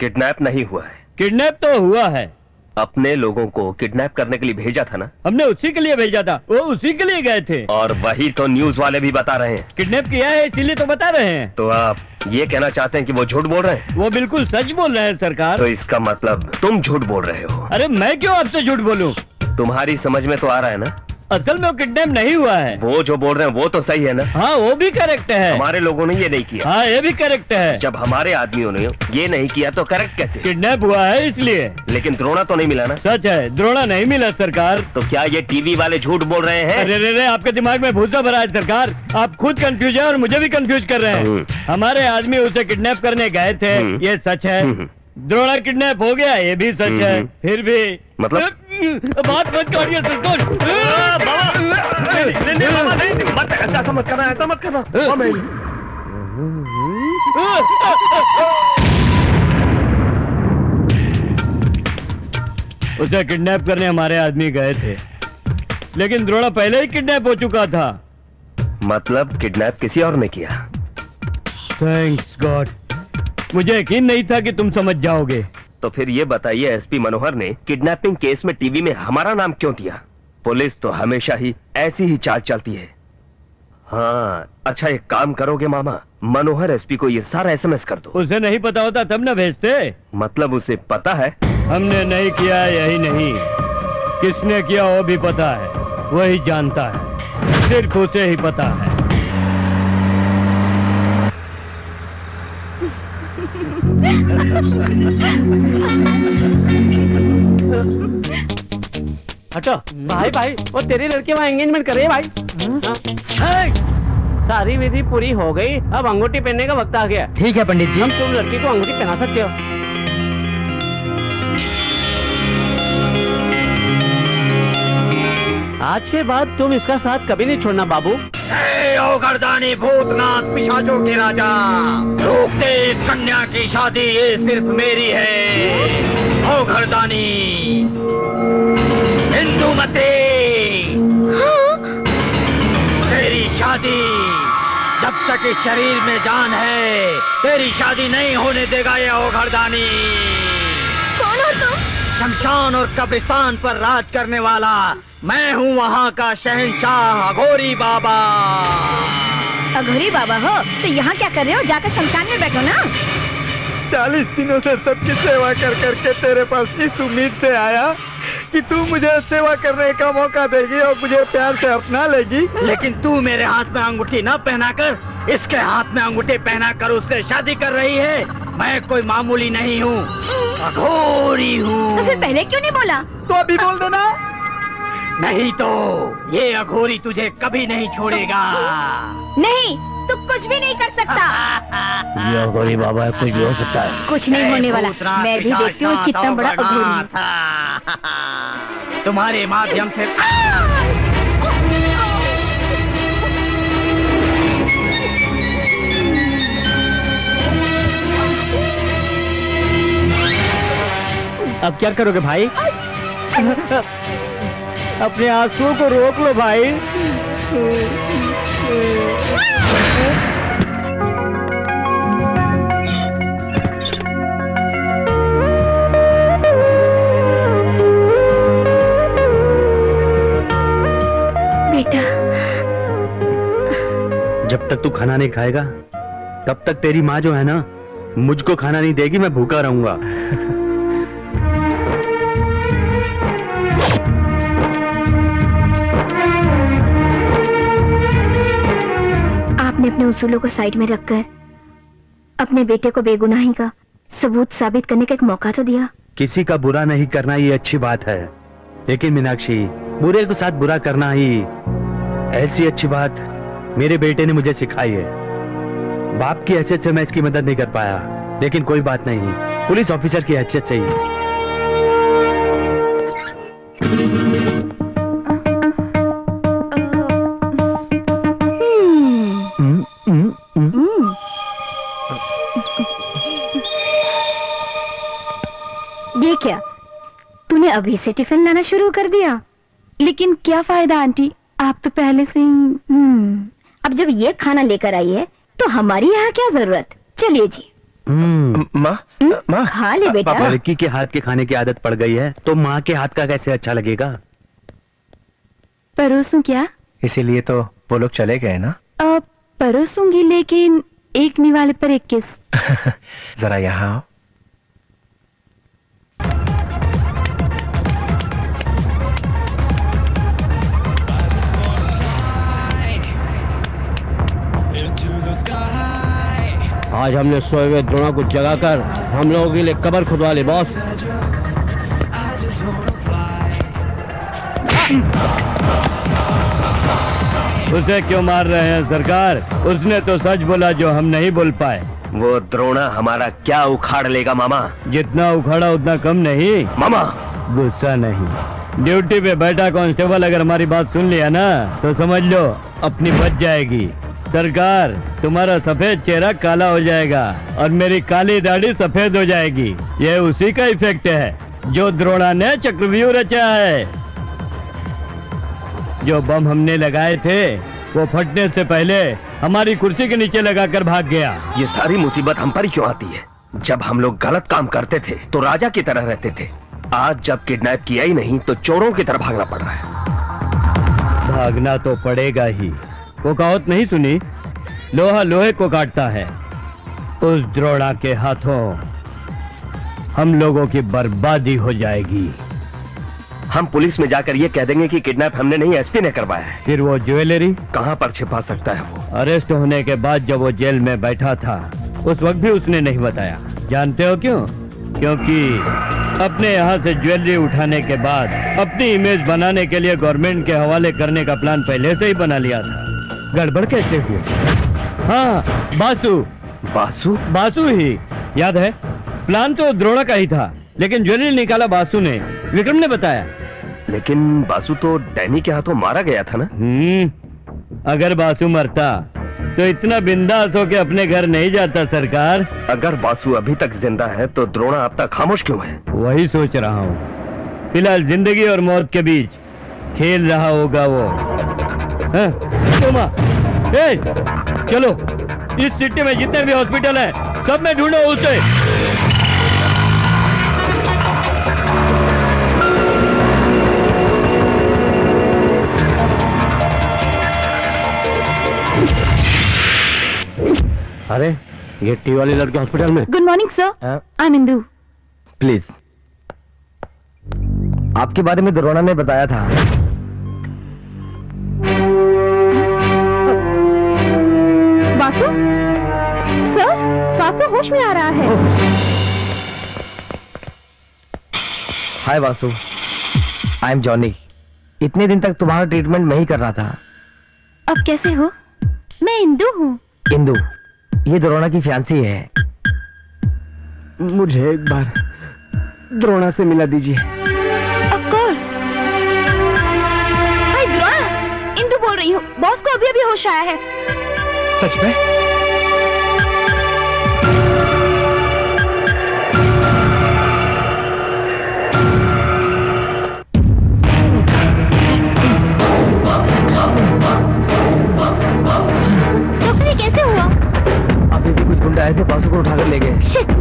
किडनैप नहीं हुआ है? किडनैप तो हुआ है। अपने लोगों को किडनैप करने के लिए भेजा था ना? हमने उसी के लिए भेजा था, वो उसी के लिए गए थे। और वही तो न्यूज वाले भी बता रहे हैं। किडनैप किया है इसीलिए तो बता रहे हैं। तो आप ये कहना चाहते हैं कि वो झूठ बोल रहे हैं? वो बिल्कुल सच बोल रहे हैं सरकार। तो इसका मतलब तुम झूठ बोल रहे हो? अरे मैं क्यों आपसे झूठ बोलूं? तुम्हारी समझ में तो आ रहा है ना? असल में वो किडनैप नहीं हुआ है। वो जो बोल रहे हैं वो तो सही है ना? हाँ वो भी करेक्ट है। हमारे लोगों ने ये नहीं किया। हाँ ये भी करेक्ट है। जब हमारे आदमियों ने ये नहीं किया तो करेक्ट कैसे? किडनैप हुआ है इसलिए। लेकिन द्रोणा तो नहीं मिला ना? सच है, द्रोणा नहीं मिला सरकार। तो क्या ये टीवी वाले झूठ बोल रहे हैं? अरे रे आपके दिमाग में भूसा भरा है सरकार। आप खुद कंफ्यूज है और मुझे भी कंफ्यूज कर रहे हैं। हमारे आदमी उसे किडनैप करने गए थे, ये सच है। द्रोणा किडनैप हो गया, ये भी सच है। फिर भी मतलब बात मत करिए सरकार। ऐसा मत करना, ऐसा मत करना। उसे किडनैप करने हमारे आदमी गए थे, लेकिन द्रोणा पहले ही किडनैप हो चुका था। मतलब किडनैप किसी और ने किया? थैंक्स गॉड, मुझे यकीन नहीं था कि तुम समझ जाओगे। तो फिर ये बताइए एसपी मनोहर ने किडनैपिंग केस में टीवी में हमारा नाम क्यों दिया? पुलिस तो हमेशा ही ऐसी ही चाल चलती है। हाँ अच्छा, एक काम करोगे मामा, मनोहर एसपी को ये सारा एसएमएस कर दो। उसे नहीं पता होता तब न भेजते। मतलब उसे पता है? हमने नहीं किया यही नहीं, किसने किया वो भी पता है, वही जानता है, सिर्फ उसे ही पता है। हटो भाई, भाई वो तेरी लड़की वहाँ एंगेजमेंट कर रही है भाई। सारी विधि पूरी हो गई, अब अंगूठी पहनने का वक्त आ गया। ठीक है पंडित जी। हम तुम लड़की को अंगूठी पहना सकते हो। आज के बाद तुम इसका साथ कभी नहीं छोड़ना बाबू। ओ गर्दानी भूतनाथ पिशाचों के राजा, रोक दे इस कन्या की शादी, ये सिर्फ मेरी है। ओ गर्दानी इंदुमती, तेरी शादी जब तक इस शरीर में जान है, तेरी शादी नहीं होने देगा ये ओ गर्दानी। कौन हो तुम? शमशान और कब्रिस्तान पर राज करने वाला मैं हूँ, वहाँ का शहंशाह अघोरी बाबा। अघोरी बाबा हो तो यहाँ क्या कर रहे हो? जाकर शमशान में बैठो ना। 40 दिनों से सबकी सेवा कर करके तेरे पास इस उम्मीद से आया कि तू मुझे सेवा करने का मौका देगी और मुझे प्यार से अपना लेगी। लेकिन तू मेरे हाथ में अंगूठी न पहनाकर इसके हाथ में अंगूठी पहनाकर उससे शादी कर रही है। मैं कोई मामूली नहीं हूँ, अघोरी हूँ। तो फिर पहले क्यों नहीं बोला? तो अभी बोल देना। नहीं तो ये अघोरी तुझे कभी नहीं छोड़ेगा। नहीं, तू कुछ भी नहीं कर सकता। ये अघोरी बाबा कुछ भी हो सकता है। कुछ नहीं होने वाला। मैं भी देखती हूँ कितना बड़ा अघोरी है। तुम्हारे माध्यम से अब क्या करोगे भाई? अपने आंसुओं को रोक लो भाई। बेटा, जब तक तू खाना नहीं खाएगा तब तक तेरी माँ जो है ना, मुझको खाना नहीं देगी, मैं भूखा रहूंगा। आपने अपने उसूलों को साइड में रखकर अपने बेटे को बेगुनाही का सबूत साबित करने का एक मौका तो दिया। किसी का बुरा नहीं करना ये अच्छी बात है, लेकिन मीनाक्षी बुरे के साथ बुरा करना ही ऐसी अच्छी बात मेरे बेटे ने मुझे सिखाई है। बाप की हैसियत से मैं इसकी मदद नहीं कर पाया, लेकिन कोई बात नहीं, पुलिस ऑफिसर की हैसियत से ही। ये क्या, तूने अभी से टिफिन लाना शुरू कर दिया? लेकिन क्या फायदा आंटी, आप तो पहले से अब जब ये खाना लेकर आई है तो हमारी यहाँ क्या जरूरत। चलिए जी। माँ खा ले बेटा। लड़की के हाथ के खाने की आदत पड़ गई है तो माँ के हाथ का कैसे अच्छा लगेगा? परोसूं क्या? इसीलिए तो वो लोग चले गए ना। परोसूंगी, लेकिन एक निवाले पर एक किस। जरा यहाँ आओ। आज हमने सोए हुए द्रोणों को जगाकर हम लोगों के लिए कब्र खुदवा ली बॉस। उसे क्यों मार रहे हैं सरकार? उसने तो सच बोला जो हम नहीं बोल पाए। वो द्रोणा हमारा क्या उखाड़ लेगा मामा? जितना उखाड़ा उतना कम नहीं मामा। गुस्सा नहीं, ड्यूटी पे बैठा कांस्टेबल अगर हमारी बात सुन लिया ना तो समझ लो अपनी बच जाएगी। सरकार, तुम्हारा सफेद चेहरा काला हो जाएगा और मेरी काली दाढ़ी सफेद हो जाएगी। ये उसी का इफेक्ट है जो द्रोणा ने चक्रव्यूह रचा है। जो बम हमने लगाए थे वो फटने से पहले हमारी कुर्सी के नीचे लगाकर भाग गया। ये सारी मुसीबत हम पर ही क्यों आती है? जब हम लोग गलत काम करते थे तो राजा की तरह रहते थे, आज जब किडनैप किया ही नहीं तो चोरों की तरह भागना पड़ रहा है। भागना तो पड़ेगा ही। वो कहावत नहीं सुनी, लोहा लोहे को काटता है। उस द्रोणा के हाथों हम लोगों की बर्बादी हो जाएगी। हम पुलिस में जाकर ये कह देंगे कि किडनैप हमने नहीं, एसपी ने करवाया है। फिर वो ज्वेलरी कहाँ पर छिपा सकता है वो? अरेस्ट होने के बाद जब वो जेल में बैठा था उस वक्त भी उसने नहीं बताया। जानते हो क्यों? क्योंकि अपने यहाँ से ज्वेलरी उठाने के बाद अपनी इमेज बनाने के लिए गवर्नमेंट के हवाले करने का प्लान पहले से ही बना लिया था। गड़बड़ कैसे हुई? हाँ, बासु बासु बासु ही याद है। प्लान तो द्रोणा का ही था, लेकिन ज्वेलरी निकाला बासु ने, विक्रम ने बताया। लेकिन बासु तो डैनी के हाथों मारा गया था ना? अगर बासु मरता तो इतना बिंदास होके अपने घर नहीं जाता सरकार। अगर बासु अभी तक जिंदा है तो द्रोणा अब तक खामोश क्यों है? वही सोच रहा हूँ। फिलहाल जिंदगी और मौत के बीच खेल रहा होगा वो। चलो, इस सिटी में जितने भी हॉस्पिटल हैं, सब में ढूंढो उसे। अरे ये टी वाली लड़के हॉस्पिटल में। Good morning sir, I am Indu. Please. आपके बारे में द्रोणा ने बताया था। वासु सर, वासु होश में आ रहा है। हाय वासु, आई एम जॉनी। इतने दिन तक तुम्हारा ट्रीटमेंट मैं ही कर रहा था। अब कैसे हो? मैं इंदु हूँ। इंदु, ये द्रोणा की फियांसी है। मुझे एक बार द्रोणा से मिला दीजिए। Of course. Hi Drona, Indu बोल रही हूँ। बॉस को अभी अभी होश आया है। सच में? डॉक्टर, ये कैसे हुआ? अभी भी कुछ गुंडा आए थे, बासु को उठाकर ले गए। शिट।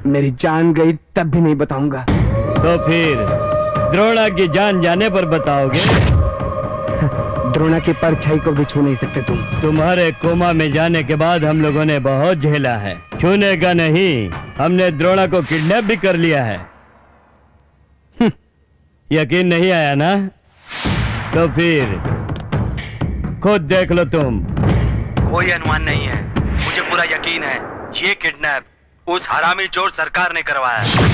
मेरी जान गई तब भी नहीं बताऊंगा। तो फिर द्रोणा की जान जाने पर बताओगे? द्रोणा की परछाई को भी छू नहीं सकते तुम। तुम्हारे कोमा में जाने के बाद हम लोगों ने बहुत झेला है। छूने का नहीं, हमने द्रोणा को किडनैप भी कर लिया है। यकीन नहीं आया ना? तो फिर खुद देख लो तुम। कोई अनुमान नहीं है, मुझे पूरा यकीन है ये किडनैप उस हरामी चोर सरकार ने करवाया है।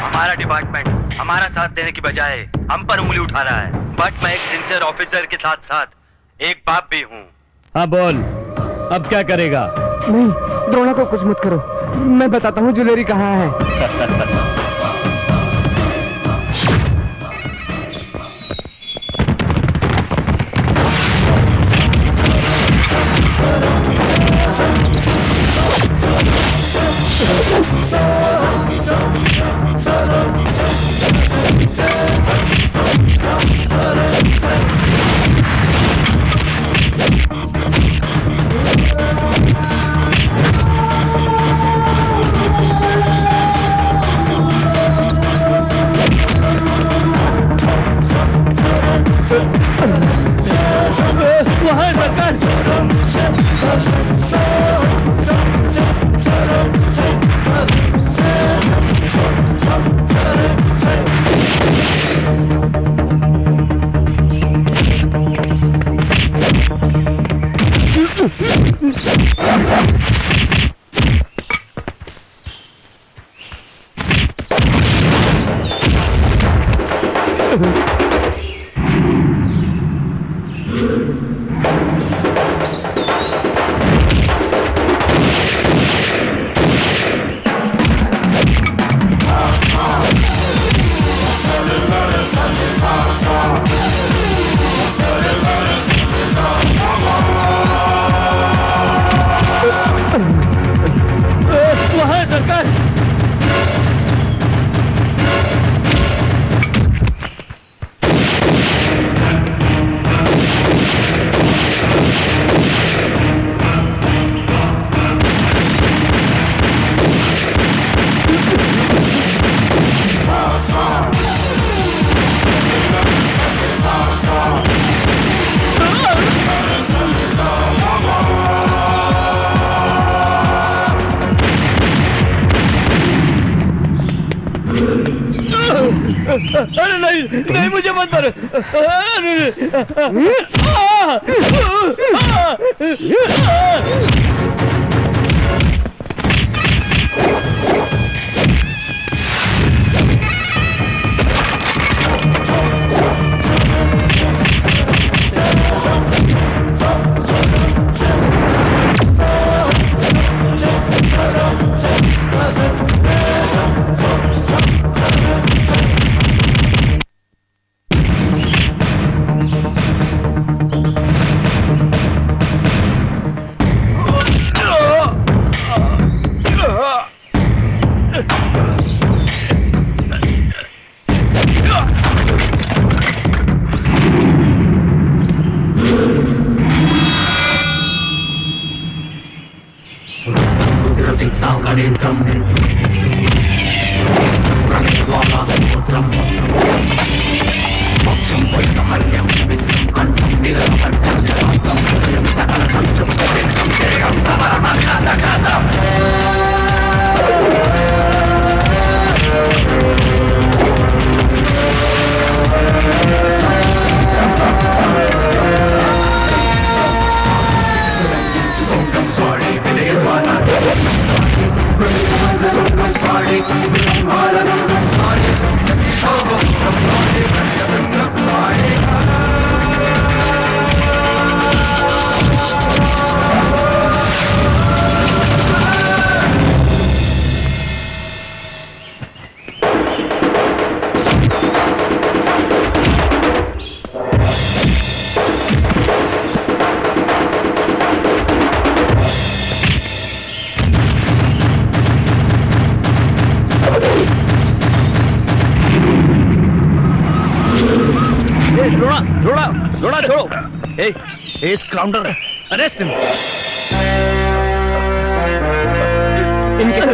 हमारा डिपार्टमेंट हमारा साथ देने की बजाय हम पर उंगली उठा रहा है। बट मैं एक सिंसियर ऑफिसर के साथ साथ एक बाप भी हूँ। हाँ बोल, अब क्या करेगा? नहीं, द्रोणा को कुछ मत करो, मैं बताता हूँ ज्वेलरी कहाँ है। अरे नहीं नहीं, मुझे मत मारो। अरेस्ट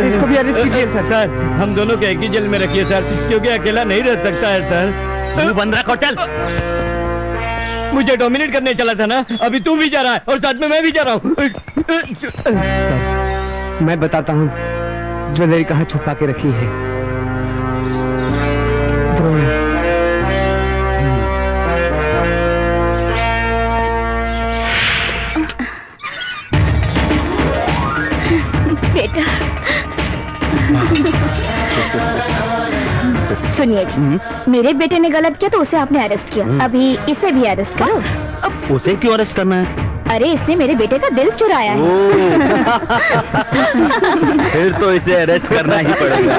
इसको भी अरेस्ट कीजिए सर। हम दोनों को एक ही जेल में रखिए सर, क्योंकि अकेला नहीं रह सकता है सर। तू बंद रखो, चल। मुझे डोमिनेट करने चला था ना, अभी तू भी जा रहा है और साथ में मैं भी जा रहा हूँ। सर मैं बताता हूँ ज्वेलरी कहाँ छुपा के रखी है। बेटा सुनिए जी, मेरे बेटे ने गलत किया तो उसे आपने अरेस्ट किया, अभी इसे भी अरेस्ट करो। उसे क्यों अरेस्ट करना है? अरे इसने मेरे बेटे का दिल चुराया है। फिर तो इसे अरेस्ट करना ही पड़ेगा।